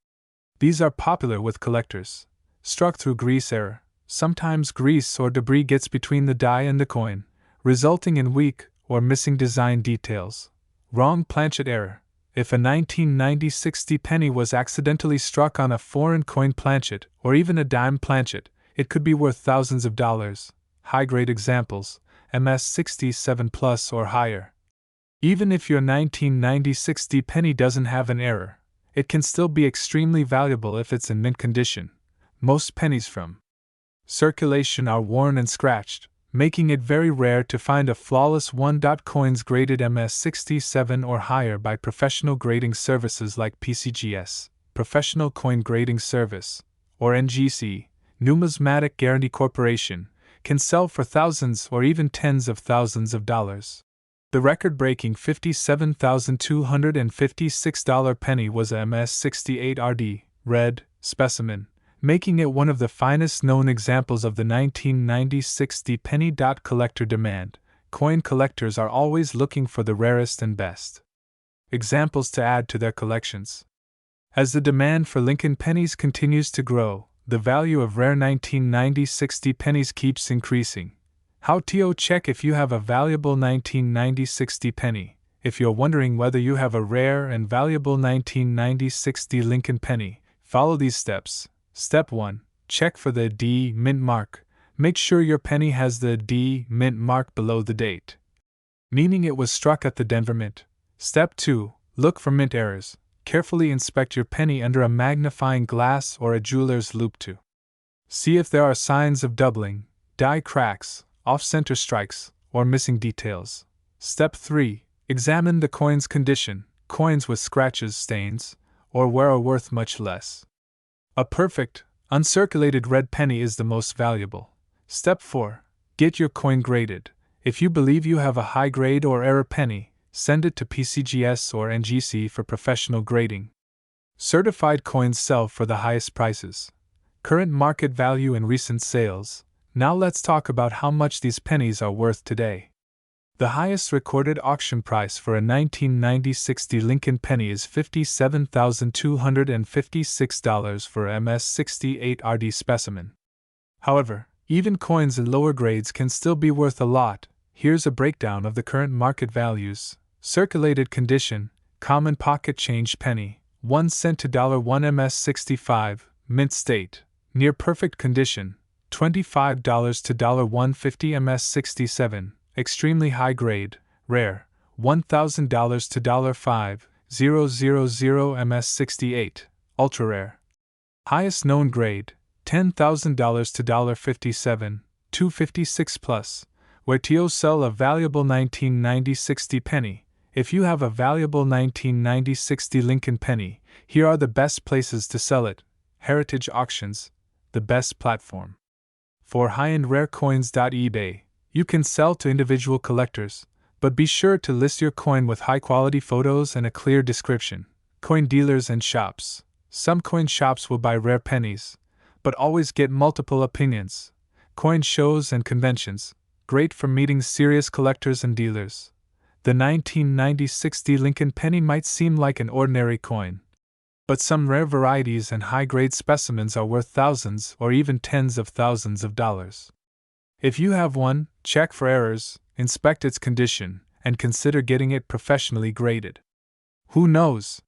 These are popular with collectors. Struck through grease error. Sometimes grease or debris gets between the die and the coin, resulting in weak or missing design details. Wrong planchet error. If a 1996 D penny was accidentally struck on a foreign coin planchet or even a dime planchet, it could be worth thousands of dollars. High-grade examples, MS67 plus or higher. Even if your 1996 penny doesn't have an error, it can still be extremely valuable if it's in mint condition. Most pennies from circulation are worn and scratched, making it very rare to find a flawless one. Coins graded MS67 or higher by professional grading services like PCGS, Professional Coin Grading Service, or NGC, Numismatic Guarantee Corporation, can sell for thousands or even tens of thousands of dollars. The record-breaking $57,256 penny was a MS68RD, red, specimen, making it one of the finest known examples of the 1996 penny. Collector demand. Coin collectors are always looking for the rarest and best examples to add to their collections. As the demand for Lincoln pennies continues to grow, the value of rare 1996 pennies keeps increasing. How to check if you have a valuable 1996 penny? If you're wondering whether you have a rare and valuable 1996 Lincoln penny, follow these steps. Step 1. Check for the D mint mark. Make sure your penny has the D mint mark below the date, meaning it was struck at the Denver Mint. Step 2. Look for mint errors. Carefully inspect your penny under a magnifying glass or a jeweler's loupe to see if there are signs of doubling, die cracks, off-center strikes, or missing details. Step 3. Examine the coin's condition. Coins with scratches, stains, or wear are worth much less. A perfect, uncirculated red penny is the most valuable. Step 4. Get your coin graded. If you believe you have a high grade or error penny, send it to PCGS or NGC for professional grading. Certified coins sell for the highest prices. Current market value and recent sales. Now let's talk about how much these pennies are worth today. The highest recorded auction price for a 1996 Lincoln penny is $57,256 for a MS68RD specimen. However, even coins in lower grades can still be worth a lot. Here's a breakdown of the current market values. Circulated condition, common pocket change penny, 1 cent to $1 MS65, mint state, near perfect condition, $25 to $1.50 MS67, extremely high grade, rare, $1,000 to $5,000 MS68, ultra rare. Highest known grade, $10,000 to $57, 256 plus, where to sell a valuable 1996 penny. If you have a valuable 1996 Lincoln penny, here are the best places to sell it. Heritage Auctions, the best platform for high-end rare coins. eBay, you can sell to individual collectors, but be sure to list your coin with high-quality photos and a clear description. Coin dealers and shops. Some coin shops will buy rare pennies, but always get multiple opinions. Coin shows and conventions, great for meeting serious collectors and dealers. The 1996 Lincoln penny might seem like an ordinary coin, but some rare varieties and high-grade specimens are worth thousands or even tens of thousands of dollars. If you have one, check for errors, inspect its condition, and consider getting it professionally graded. Who knows?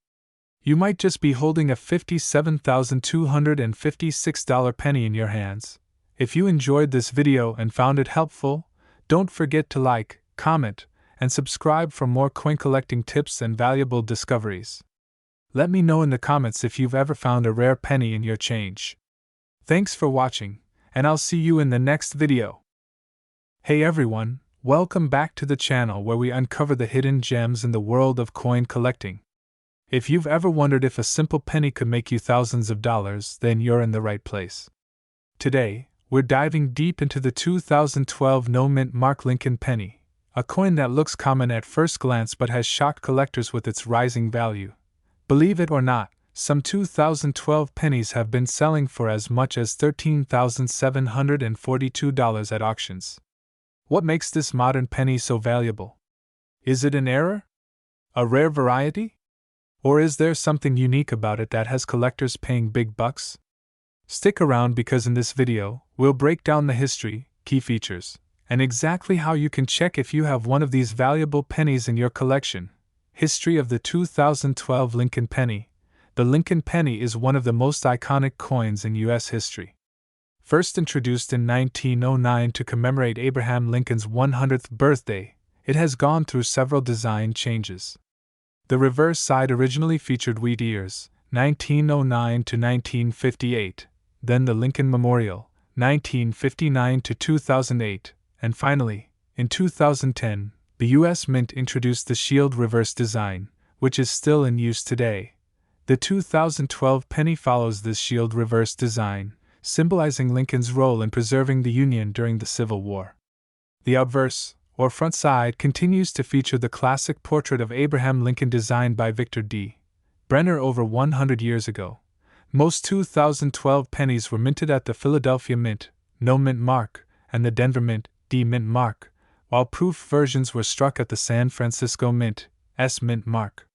You might just be holding a $57,256 penny in your hands. If you enjoyed this video and found it helpful, don't forget to like, comment, and subscribe for more coin collecting tips and valuable discoveries. Let me know in the comments if you've ever found a rare penny in your change. Thanks for watching, and I'll see you in the next video. Hey everyone, welcome back to the channel where we uncover the hidden gems in the world of coin collecting. If you've ever wondered if a simple penny could make you thousands of dollars, then you're in the right place. Today, we're diving deep into the 2012 no-mint mark Lincoln penny, a coin that looks common at first glance but has shocked collectors with its rising value. Believe it or not, some 2012 pennies have been selling for as much as $13,742 at auctions. What makes this modern penny so valuable? Is it an error? A rare variety? Or is there something unique about it that has collectors paying big bucks? Stick around because in this video, we'll break down the history, key features, and exactly how you can check if you have one of these valuable pennies in your collection. History of the 2012 Lincoln penny. The Lincoln penny is one of the most iconic coins in U.S. history. First introduced in 1909 to commemorate Abraham Lincoln's 100th birthday, it has gone through several design changes. The reverse side originally featured wheat ears, 1909 to 1958, then the Lincoln Memorial, 1959 to 2008, and finally, in 2010, the U.S. Mint introduced the shield reverse design, which is still in use today. The 2012 penny follows this shield reverse design, symbolizing Lincoln's role in preserving the Union during the Civil War. The obverse, or front side, continues to feature the classic portrait of Abraham Lincoln designed by Victor D. Brenner over 100 years ago. Most 2012 pennies were minted at the Philadelphia Mint, no mint mark, and the Denver Mint, D mint mark, while proof versions were struck at the San Francisco Mint, S mint mark.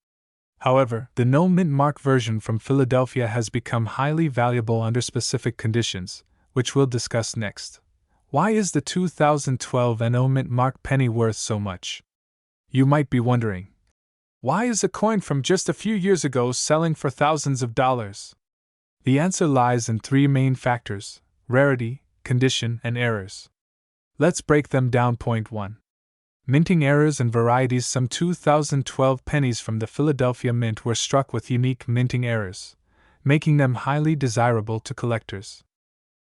However, the no mint mark version from Philadelphia has become highly valuable under specific conditions, which we'll discuss next. Why is the 2012 no mint mark penny worth so much? You might be wondering. Why is a coin from just a few years ago selling for thousands of dollars? The answer lies in three main factors: rarity, condition, and errors. Let's break them down. Point 1. Minting errors and varieties. Some 2012 pennies from the Philadelphia Mint were struck with unique minting errors, making them highly desirable to collectors.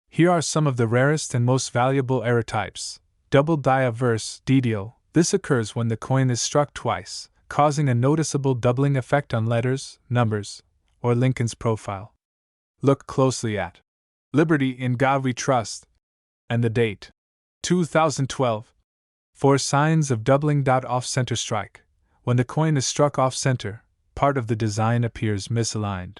Here are some of the rarest and most valuable error types. Double die obverse DDO. This occurs when the coin is struck twice, causing a noticeable doubling effect on letters, numbers, or Lincoln's profile. Look closely at Liberty in God We Trust and the date 2012. 4 signs of doubling. Off-center strike. When the coin is struck off-center, part of the design appears misaligned.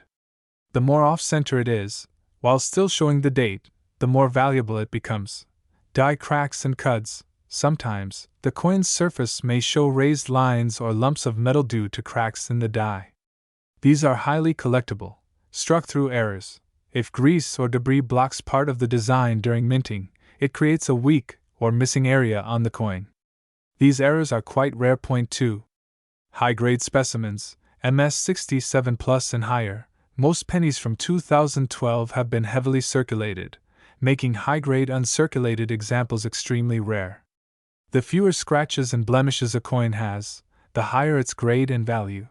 The more off-center it is, while still showing the date, the more valuable it becomes. Die cracks and cuds. Sometimes, the coin's surface may show raised lines or lumps of metal due to cracks in the die. These are highly collectible, struck through errors. If grease or debris blocks part of the design during minting, it creates a weak or missing area on the coin. These errors are quite rare. Point 2. High-grade specimens, MS67 plus and higher. Most pennies from 2012 have been heavily circulated, making high-grade uncirculated examples extremely rare. The fewer scratches and blemishes a coin has, the higher its grade and value.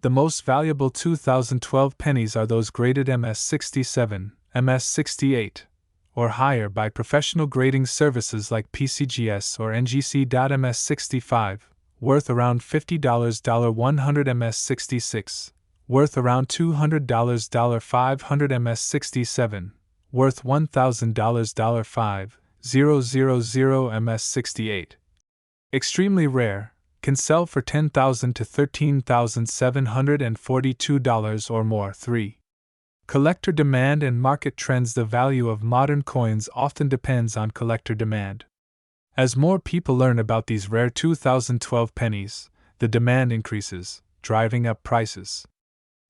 The most valuable 2012 pennies are those graded MS67, MS68, or higher by professional grading services like PCGS or NGC. MS65, worth around $50. 100 MS66, worth around $200. 500 MS67, worth $1,000. 5000 MS68. Extremely rare, can sell for $10,000 to $13,742 or more. 3. Collector demand and market trends. The value of modern coins often depends on collector demand. As more people learn about these rare 2012 pennies, the demand increases, driving up prices.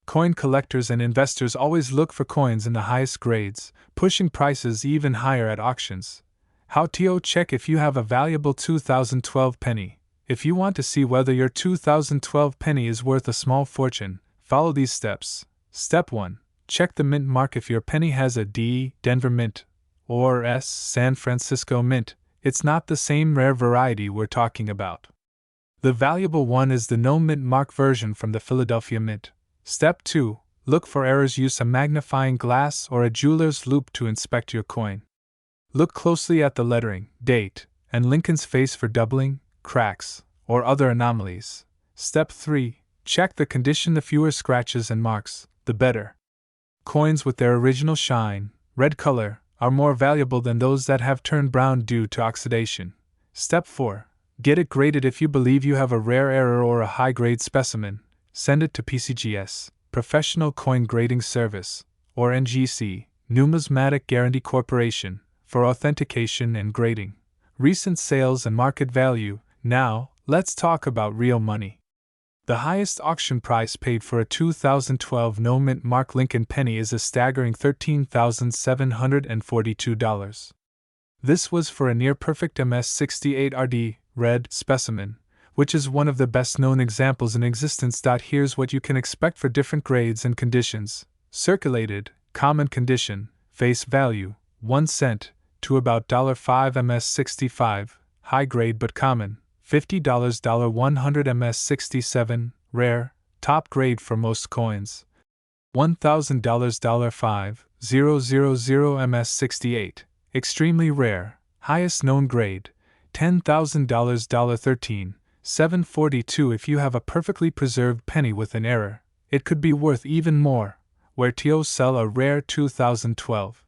Coin collectors and investors always look for coins in the highest grades, pushing prices even higher at auctions. How to check if you have a valuable 2012 penny? If you want to see whether your 2012 penny is worth a small fortune, follow these steps. Step 1. Check the mint mark. If your penny has a D, Denver Mint, or S, San Francisco Mint, it's not the same rare variety we're talking about. The valuable one is the no mint mark version from the Philadelphia Mint. Step 2. Look for errors. Use a magnifying glass or a jeweler's loupe to inspect your coin. Look closely at the lettering, date, and Lincoln's face for doubling, cracks, or other anomalies. Step 3. Check the condition. The fewer scratches and marks, the better. Coins with their original shine, red color, are more valuable than those that have turned brown due to oxidation. Step 4. Get it graded. If you believe you have a rare error or a high-grade specimen, send it to PCGS, Professional Coin Grading Service, or NGC, Numismatic Guarantee Corporation, for authentication and grading. Recent sales and market value. Now, let's talk about real money. The highest auction price paid for a 2012 no mint mark Lincoln penny is a staggering $13,742. This was for a near-perfect MS68RD, red, specimen, which is one of the best-known examples in existence. Here's what you can expect for different grades and conditions: circulated, common condition, face value, 1 cent, to about $5 MS65, high grade but common, $50 100 MS67, rare, top grade for most coins, $1,000 5,000 MS68, extremely rare, highest known grade, $10,000 13, 742. If you have a perfectly preserved penny with an error, it could be worth even more, where TOs sell a rare 2012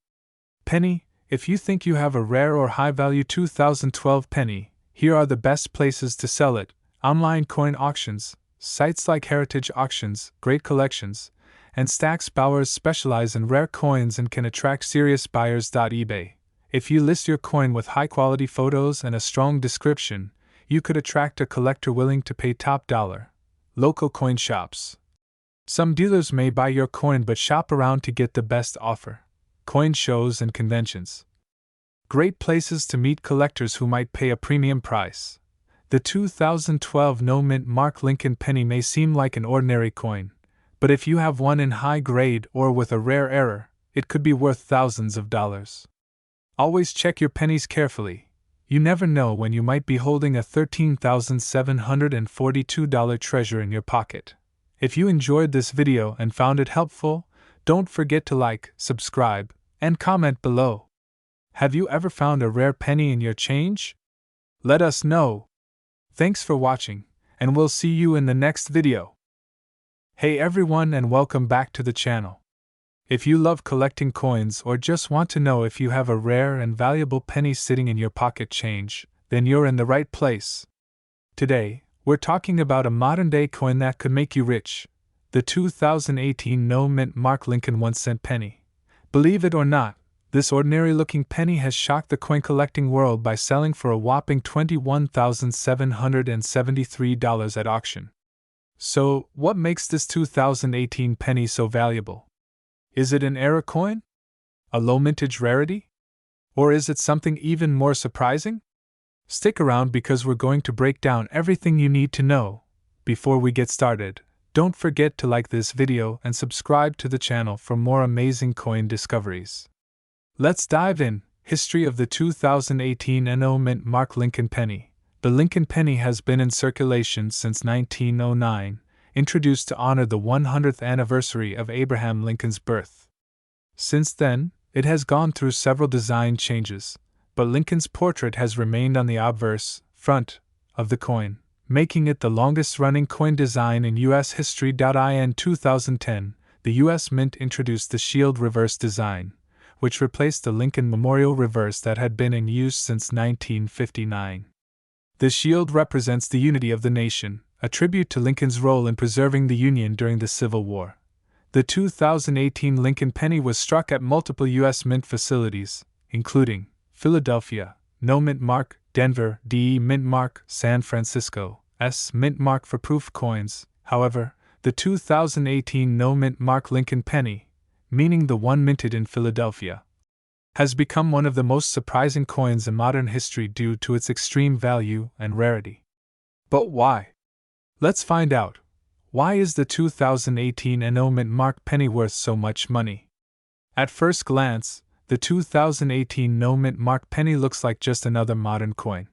penny. If you think you have a rare or high-value 2012 penny, here are the best places to sell it: online coin auctions, sites like Heritage Auctions, Great Collections, and Stax Bowers specialize in rare coins and can attract serious buyers. eBay. If you list your coin with high-quality photos and a strong description, you could attract a collector willing to pay top dollar. Local coin shops. Some dealers may buy your coin but shop around to get the best offer. Coin shows and conventions. Great places to meet collectors who might pay a premium price. The 2012 no-mint Mark Lincoln penny may seem like an ordinary coin, but if you have one in high grade or with a rare error, it could be worth thousands of dollars. Always check your pennies carefully. You never know when you might be holding a $13,742 treasure in your pocket. If you enjoyed this video and found it helpful, don't forget to like, subscribe, and comment below. Have you ever found a rare penny in your change? Let us know. Thanks for watching, and we'll see you in the next video. Hey everyone, and welcome back to the channel. If you love collecting coins or just want to know if you have a rare and valuable penny sitting in your pocket change, then you're in the right place. Today, we're talking about a modern-day coin that could make you rich: the 2018 no-mint Mark Lincoln 1-cent penny. Believe it or not, this ordinary-looking penny has shocked the coin-collecting world by selling for a whopping $21,773 at auction. So, what makes this 2018 penny so valuable? Is it an error coin? A low-mintage rarity? Or is it something even more surprising? Stick around because we're going to break down everything you need to know. Before we get started, don't forget to like this video and subscribe to the channel for more amazing coin discoveries. Let's dive in. History of the 2018 no-mint Mark Lincoln penny. The Lincoln penny has been in circulation since 1909, introduced to honor the 100th anniversary of Abraham Lincoln's birth. Since then, it has gone through several design changes, but Lincoln's portrait has remained on the obverse front of the coin, making it the longest-running coin design in U.S. history. In 2010, the U.S. Mint introduced the shield reverse design, which replaced the Lincoln Memorial reverse that had been in use since 1959. The shield represents the unity of the nation, a tribute to Lincoln's role in preserving the Union during the Civil War. The 2018 Lincoln penny was struck at multiple U.S. Mint facilities, including Philadelphia, No Mint Mark, Denver, DE Mint Mark, San Francisco, S Mint Mark for proof coins. However, the 2018 No Mint Mark Lincoln penny, meaning the one minted in Philadelphia, has become one of the most surprising coins in modern history due to its extreme value and rarity. But why? Let's find out. Why is the 2018 no mint Mark penny worth so much money? At first glance, the 2018 no mint Mark penny looks like just another modern coin.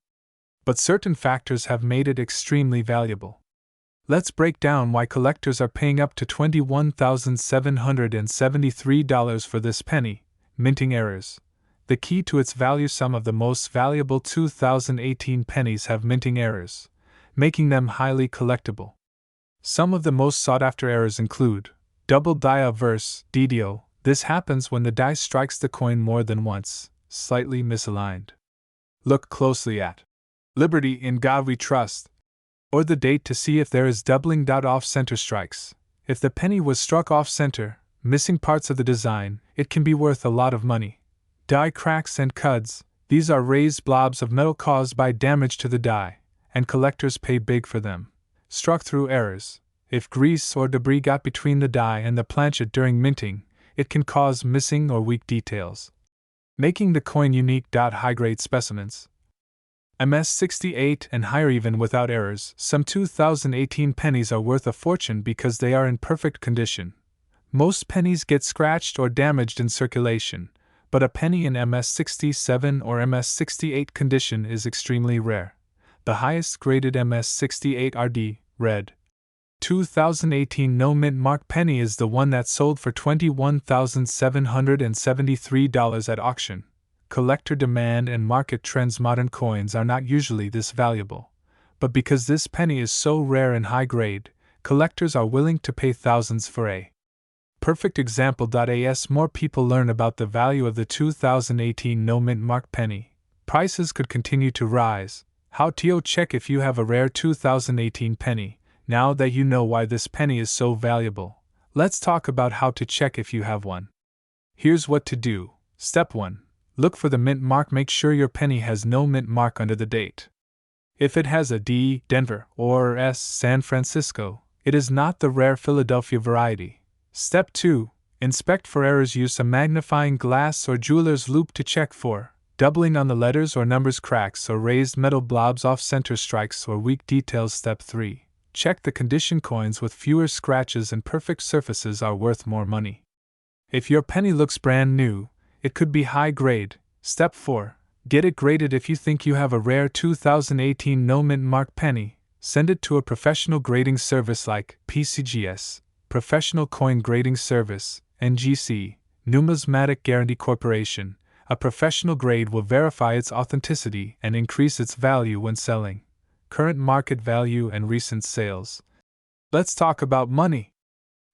But certain factors have made it extremely valuable. Let's break down why collectors are paying up to $21,773 for this penny. Minting errors. The key to its value: some of the most valuable 2018 pennies have minting errors, making them highly collectible. Some of the most sought-after errors include double die obverse (DDO). This happens when the die strikes the coin more than once, slightly misaligned. Look closely at Liberty, in God We Trust, or the date to see if there is doubling. Off-center strikes. If the penny was struck off-center, missing parts of the design, it can be worth a lot of money. Die cracks and cuds. These are raised blobs of metal caused by damage to the die, and collectors pay big for them. Struck through errors. If grease or debris got between the die and the planchet during minting, it can cause missing or weak details, making the coin unique. High-grade specimens. MS68 and higher. Even without errors, some 2018 pennies are worth a fortune because they are in perfect condition. Most pennies get scratched or damaged in circulation, but a penny in MS67 or MS68 condition is extremely rare. The highest graded MS68 RD, red, 2018 no mint mark penny is the one that sold for $21,773 at auction. Collector demand and market trends. Modern coins are not usually this valuable, but because this penny is so rare and high grade, collectors are willing to pay thousands for a perfect example. As more people learn about the value of the 2018 no mint mark penny, prices could continue to rise. How to check if you have a rare 2018 penny? Now that you know why this penny is so valuable, let's talk about how to check if you have one. Here's what to do. Step 1. Look for the mint mark. Make sure your penny has no mint mark under the date. If it has a D, Denver, or S, San Francisco, it is not the rare Philadelphia variety. Step 2. Inspect for errors. Use a magnifying glass or jeweler's loupe to check for doubling on the letters or numbers, cracks or raised metal blobs, off-center strikes, or weak details. Step 3. Check the condition. Coins with fewer scratches and perfect surfaces are worth more money. If your penny looks brand new, it could be high grade. Step 4. Get it graded. If you think you have a rare 2018 no mint mark penny, send it to a professional grading service like PCGS, Professional Coin Grading Service, NGC, Numismatic Guarantee Corporation. A professional grade will verify its authenticity and increase its value when selling. Current market value and recent sales. Let's talk about money.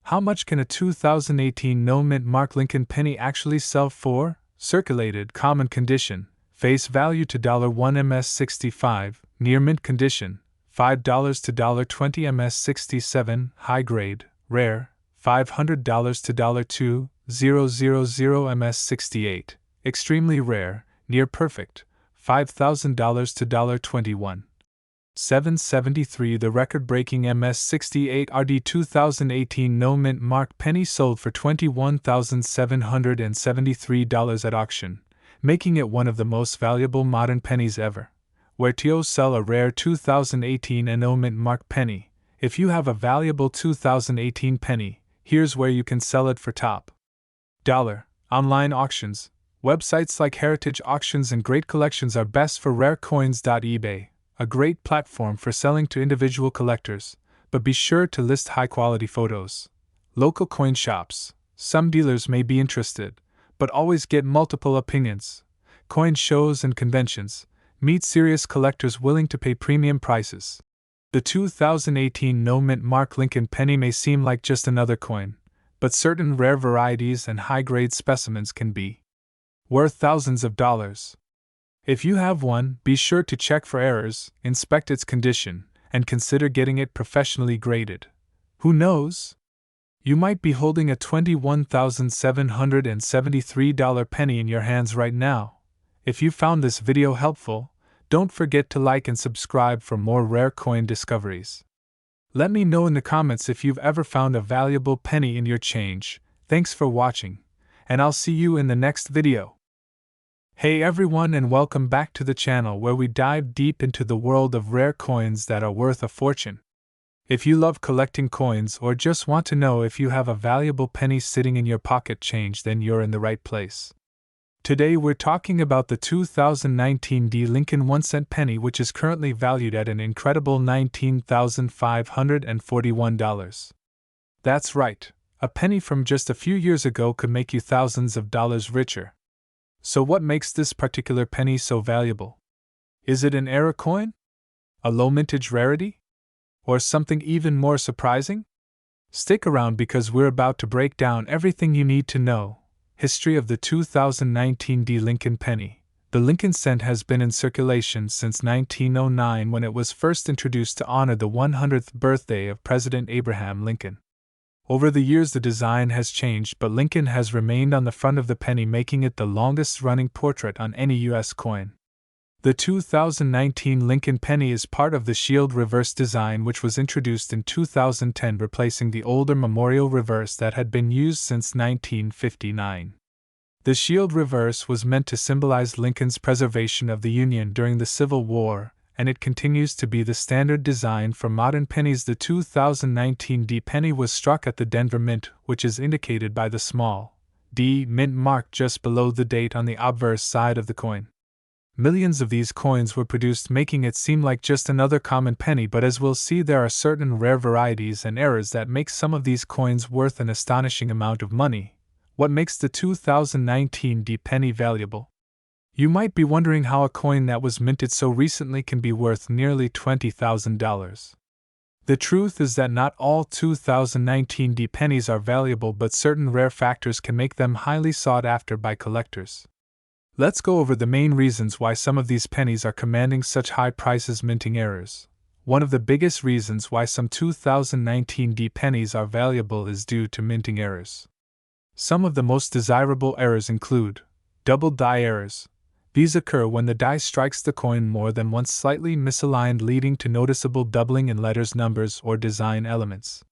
How much can a 2018 no mint mark Lincoln penny actually sell for? Circulated, common condition, face value to $1 MS65, near mint condition, $5 to $20 MS67, high grade, rare, $500 to $2,000 MS68, extremely rare, near perfect, $5,000 to $21. 773. The record-breaking MS68 RD 2018 no mint mark penny sold for $21,773 at auction, making it one of the most valuable modern pennies ever. Where to sell a rare 2018 no mint mark penny? If you have a valuable 2018 penny, here's where you can sell it for top dollar. Online auctions. Websites like Heritage Auctions and Great Collections are best for rare coins. eBay, a great platform for selling to individual collectors, but be sure to list high-quality photos. Local coin shops. Some dealers may be interested, but always get multiple opinions. Coin shows and conventions. Meet serious collectors willing to pay premium prices. The 2018 no mint mark Lincoln penny may seem like just another coin, but certain rare varieties and high-grade specimens can be worth thousands of dollars. If you have one, be sure to check for errors, inspect its condition, and consider getting it professionally graded. Who knows? You might be holding a $21,773 penny in your hands right now. If you found this video helpful, don't forget to like and subscribe for more rare coin discoveries. Let me know in the comments if you've ever found a valuable penny in your change. Thanks for watching, and I'll see you in the next video. Hey everyone, and welcome back to the channel where we dive deep into the world of rare coins that are worth a fortune. If you love collecting coins or just want to know if you have a valuable penny sitting in your pocket change, then you're in the right place. Today we're talking about the 2019 D Lincoln 1-cent penny, which is currently valued at an incredible $19,541. That's right, a penny from just a few years ago could make you thousands of dollars richer. So what makes this particular penny so valuable? Is it an era coin? A low mintage rarity? Or something even more surprising? Stick around because we're about to break down everything you need to know. History of the 2019 D Lincoln penny. The Lincoln cent has been in circulation since 1909, when it was first introduced to honor the 100th birthday of President Abraham Lincoln. Over the years the design has changed, but Lincoln has remained on the front of the penny, making it the longest-running portrait on any U.S. coin. The 2019 Lincoln penny is part of the shield reverse design, which was introduced in 2010, replacing the older memorial reverse that had been used since 1959. The shield reverse was meant to symbolize Lincoln's preservation of the Union during the Civil War, and it continues to be the standard design for modern pennies. The 2019 D penny was struck at the Denver Mint, which is indicated by the small D mint mark just below the date on the obverse side of the coin. Millions of these coins were produced, making it seem like just another common penny, but as we'll see, there are certain rare varieties and errors that make some of these coins worth an astonishing amount of money. What makes the 2019 D penny valuable? You might be wondering how a coin that was minted so recently can be worth nearly $20,000. The truth is that not all 2019 D pennies are valuable, but certain rare factors can make them highly sought after by collectors. Let's go over the main reasons why some of these pennies are commanding such high prices. Minting errors. One of the biggest reasons why some 2019 D pennies are valuable is due to minting errors. Some of the most desirable errors include double die errors. These occur when the die strikes the coin more than once, slightly misaligned, leading to noticeable doubling in letters, numbers, or design elements.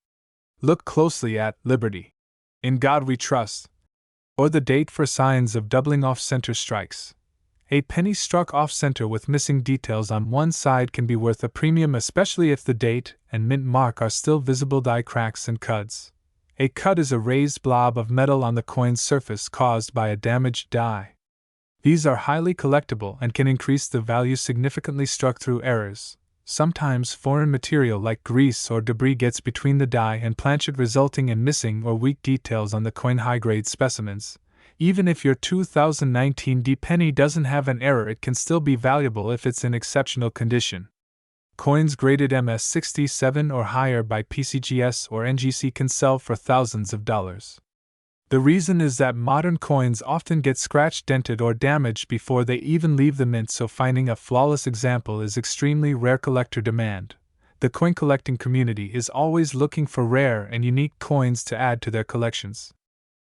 Look closely at Liberty, In God We Trust, or the date for signs of doubling off-center strikes. A penny struck off-center with missing details on one side can be worth a premium, especially if the date and mint mark are still visible. Die cracks and cuts. A cut is a raised blob of metal on the coin's surface caused by a damaged die. These are highly collectible and can increase the value significantly. Struck through errors. Sometimes foreign material like grease or debris gets between the die and planchet, resulting in missing or weak details on the coin. High-grade specimens. Even if your 2019 D penny doesn't have an error, it can still be valuable if it's in exceptional condition. Coins graded MS67 or higher by PCGS or NGC can sell for thousands of dollars. The reason is that modern coins often get scratched, dented, or damaged before they even leave the mint, so finding a flawless example is extremely rare. Collector demand. The coin collecting community is always looking for rare and unique coins to add to their collections.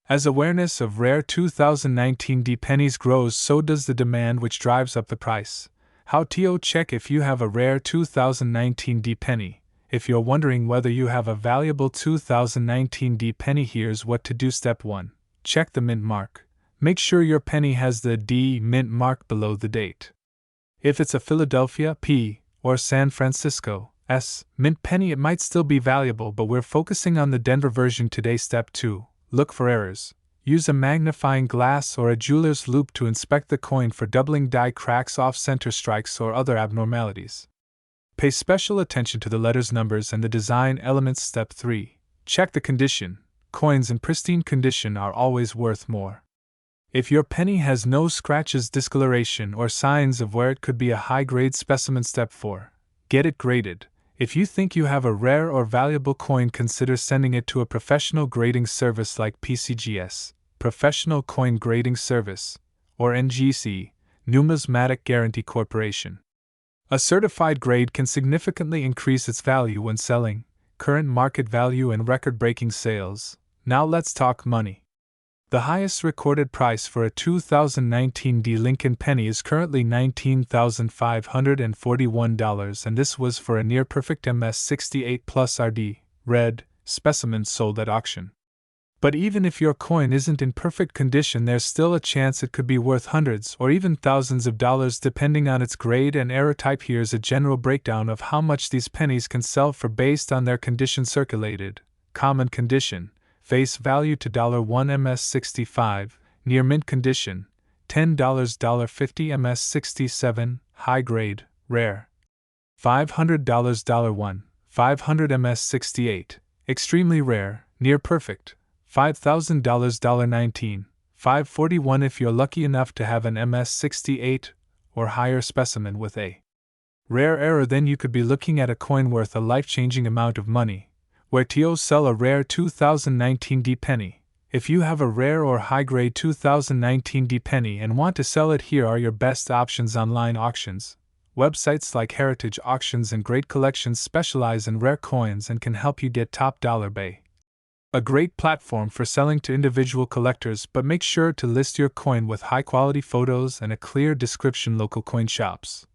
As awareness of rare 2019 D pennies grows, so does the demand, which drives up the price. How to check if you have a rare 2019 D penny? If you're wondering whether you have a valuable 2019 D penny, here's what to do. Step 1. Check the mint mark. Make sure your penny has the D mint mark below the date. If it's a Philadelphia P or San Francisco S mint penny, it might still be valuable, but we're focusing on the Denver version today. Step 2. Look for errors. Use a magnifying glass or a jeweler's loupe to inspect the coin for doubling, die cracks, off-center strikes, or other abnormalities. Pay special attention to the letters, numbers, and the design elements. Step 3. Check the condition. Coins in pristine condition are always worth more. If your penny has no scratches, discoloration, or signs of wear, it could be a high-grade specimen. Step 4. Get it graded. If you think you have a rare or valuable coin, consider sending it to a professional grading service like PCGS, Professional Coin Grading Service, or NGC, Numismatic Guarantee Corporation. A certified grade can significantly increase its value when selling, current market value, and record-breaking sales. Now let's talk money. The highest recorded price for a 2019 D Lincoln penny is currently $19,541, and this was for a near-perfect MS68 plus RD, red, specimen sold at auction. But even if your coin isn't in perfect condition, there's still a chance it could be worth hundreds or even thousands of dollars depending on its grade and error type. Here's a general breakdown of how much these pennies can sell for based on their condition. Circulated, common condition, face value to $1 MS65, near mint condition, $10 $50 MS67, high grade, rare, $500 $1, 500 MS68, extremely rare, near perfect, $5,000 $19, 541 if you're lucky enough to have an MS68 or higher specimen with a rare error. Then you could be looking at a coin worth a life-changing amount of money. Where to sell a rare 2019 D penny? If you have a rare or high-grade 2019 D penny and want to sell it, here are your best options. Online auctions. Websites like Heritage Auctions and Great Collections specialize in rare coins and can help you get top dollar. A great platform for selling to individual collectors, but make sure to list your coin with high-quality photos and a clear description. Local coin shops.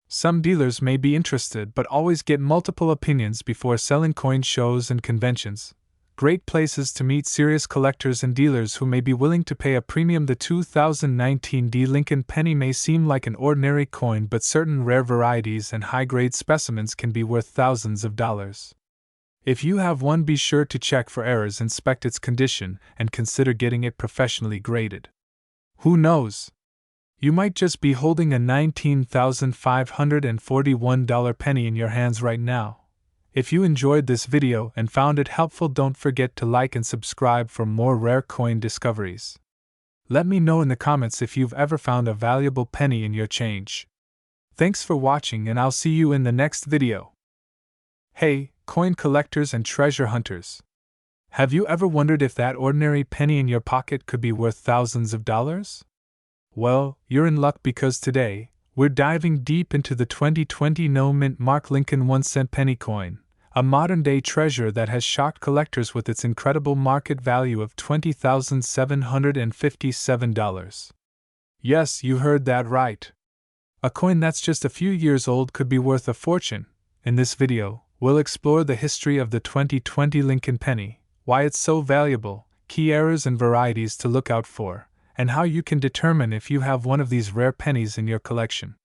Some dealers may be interested, but always get multiple opinions before selling. Coin shows and conventions. Great places to meet serious collectors and dealers who may be willing to pay a premium. The 2019 D Lincoln penny may seem like an ordinary coin, but certain rare varieties and high-grade specimens can be worth thousands of dollars. If you have one, be sure to check for errors, inspect its condition, and consider getting it professionally graded. Who knows? You might just be holding a $19,541 penny in your hands right now. If you enjoyed this video and found it helpful, don't forget to like and subscribe for more rare coin discoveries. Let me know in the comments if you've ever found a valuable penny in your change. Thanks for watching, and I'll see you in the next video. Hey, coin collectors and treasure hunters! Have you ever wondered if that ordinary penny in your pocket could be worth thousands of dollars? Well, you're in luck, because today, we're diving deep into the 2020 no-mint mark Lincoln 1-cent penny coin, a modern-day treasure that has shocked collectors with its incredible market value of $20,757. Yes, you heard that right. A coin that's just a few years old could be worth a fortune. In this video, we'll explore the history of the 2020 Lincoln penny, why it's so valuable, key errors and varieties to look out for, and how you can determine if you have one of these rare pennies in your collection.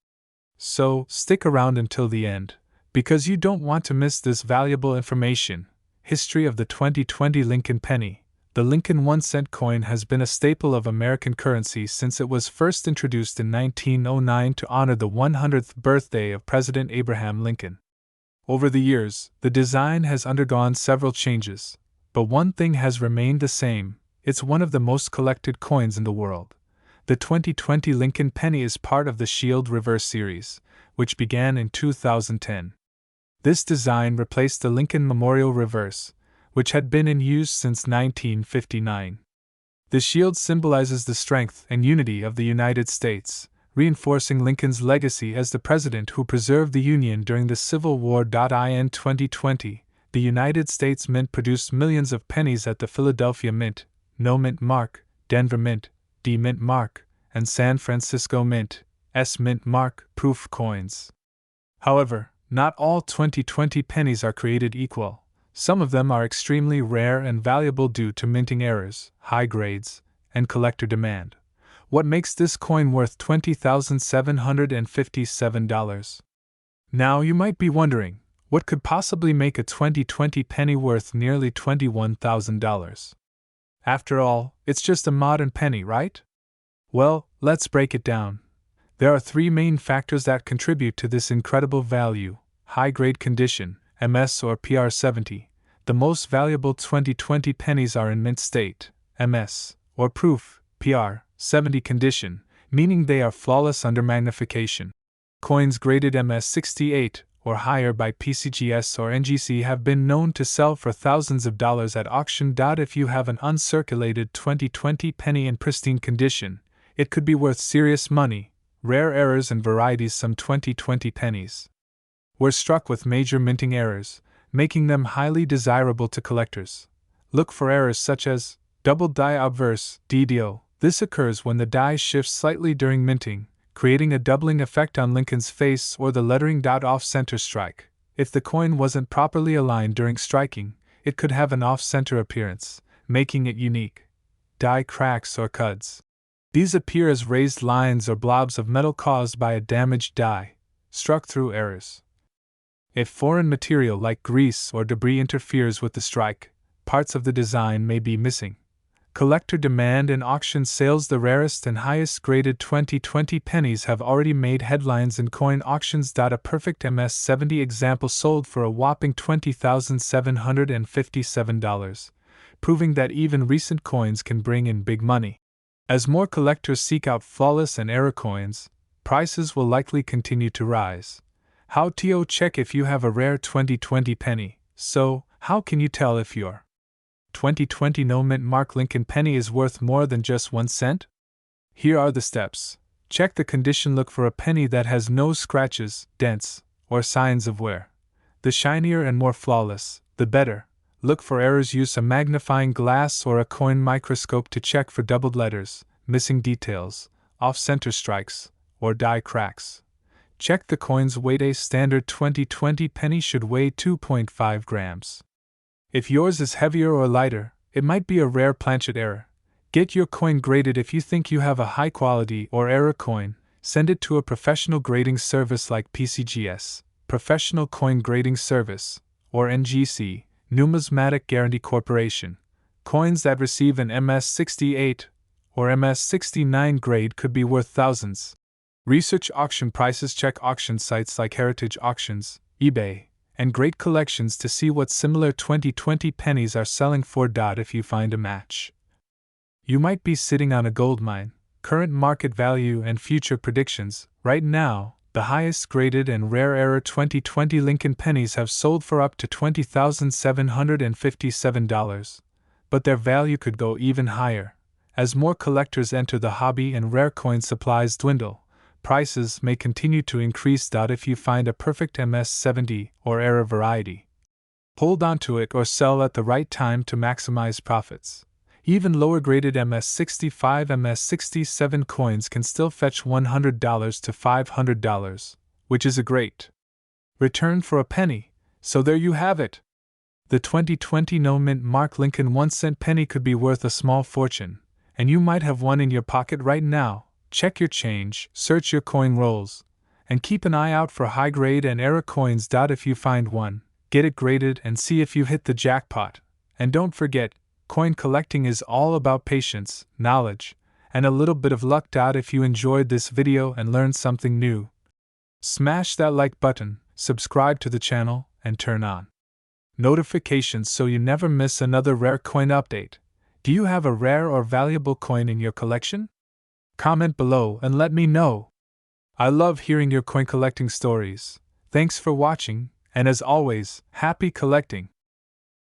So, stick around until the end, because you don't want to miss this valuable information. History of the 2020 Lincoln penny. The Lincoln 1-cent coin has been a staple of American currency since it was first introduced in 1909 to honor the 100th birthday of President Abraham Lincoln. Over the years, the design has undergone several changes, but one thing has remained the same: it's one of the most collected coins in the world. The 2020 Lincoln penny is part of the Shield Reverse series, which began in 2010. This design replaced the Lincoln Memorial Reverse, which had been in use since 1959. The shield symbolizes the strength and unity of the United States, reinforcing Lincoln's legacy as the president who preserved the Union during the Civil War. In 2020, the United States Mint produced millions of pennies at the Philadelphia Mint, No Mint Mark, Denver Mint, D Mint Mark, and San Francisco Mint, S Mint Mark proof coins. However, not all 2020 pennies are created equal. Some of them are extremely rare and valuable due to minting errors, high grades, and collector demand. What makes this coin worth $20,757? Now you might be wondering, what could possibly make a 2020 penny worth nearly $21,000? After all, it's just a modern penny, right? Well, let's break it down. There are three main factors that contribute to this incredible value: high-grade condition, MS or PR70. The most valuable 2020 pennies are in mint state, MS, or proof, PR70 condition, meaning they are flawless under magnification. Coins graded MS68 or higher by PCGS or NGC have been known to sell for thousands of dollars at auction. If you have an uncirculated 2020 penny in pristine condition, it could be worth serious money. Rare errors and varieties. Some 2020 pennies were struck with major minting errors, making them highly desirable to collectors. Look for errors such as double die obverse (DDO). This occurs when the die shifts slightly during minting, creating a doubling effect on Lincoln's face, or the lettering off-center strike. If the coin wasn't properly aligned during striking, it could have an off-center appearance, making it unique. Die cracks or cuds. These appear as raised lines or blobs of metal caused by a damaged die, struck through errors. If foreign material like grease or debris interferes with the strike, parts of the design may be missing. Collector demand and auction sales. The rarest and highest graded 2020 pennies have already made headlines in coin auctions. A perfect MS70 example sold for a whopping $20,757, proving that even recent coins can bring in big money. As more collectors seek out flawless and error coins, prices will likely continue to rise. How to check if you have a rare 2020 penny? So, how can you tell if your 2020 no mint mark Lincoln penny is worth more than just 1 cent? Here are the steps. Check the condition. Look for a penny that has no scratches, dents, or signs of wear. The shinier and more flawless, the better. Look for errors. Use a magnifying glass or a coin microscope to check for doubled letters, missing details, off-center strikes, or die cracks. Check the coin's weight. A standard 2020 penny should weigh 2.5 grams. If yours is heavier or lighter, it might be a rare planchet error. Get your coin graded. If you think you have a high quality or error coin, send it to a professional grading service like PCGS, Professional Coin Grading Service, or NGC, Numismatic Guarantee Corporation. Coins that receive an MS-68 or MS-69 grade could be worth thousands. Research auction prices. Check auction sites like Heritage Auctions, eBay, and Great Collections to see what similar 2020 pennies are selling for. If you find a match, you might be sitting on a goldmine. Current market value and future predictions. Right now, the highest graded and rare era 2020 Lincoln pennies have sold for up to $20,757, but their value could go even higher. As more collectors enter the hobby and rare coin supplies dwindle, prices may continue to increase. If you find a perfect MS-70 or era variety, hold on to it or sell at the right time to maximize profits. Even lower graded MS-65, MS-67 coins can still fetch $100 to $500, which is a great return for a penny. So there you have it. The 2020 no-mint mark Lincoln 1-cent penny could be worth a small fortune, and you might have one in your pocket right now. Check your change, search your coin rolls, and keep an eye out for high-grade and era coins. If you find one, get it graded and see if you hit the jackpot. And don't forget, coin collecting is all about patience, knowledge, and a little bit of luck. If you enjoyed this video and learned something new, smash that like button, subscribe to the channel, and turn on notifications so you never miss another rare coin update. Do you have a rare or valuable coin in your collection? Comment below and let me know. I love hearing your coin collecting stories. Thanks for watching, and as always, happy collecting!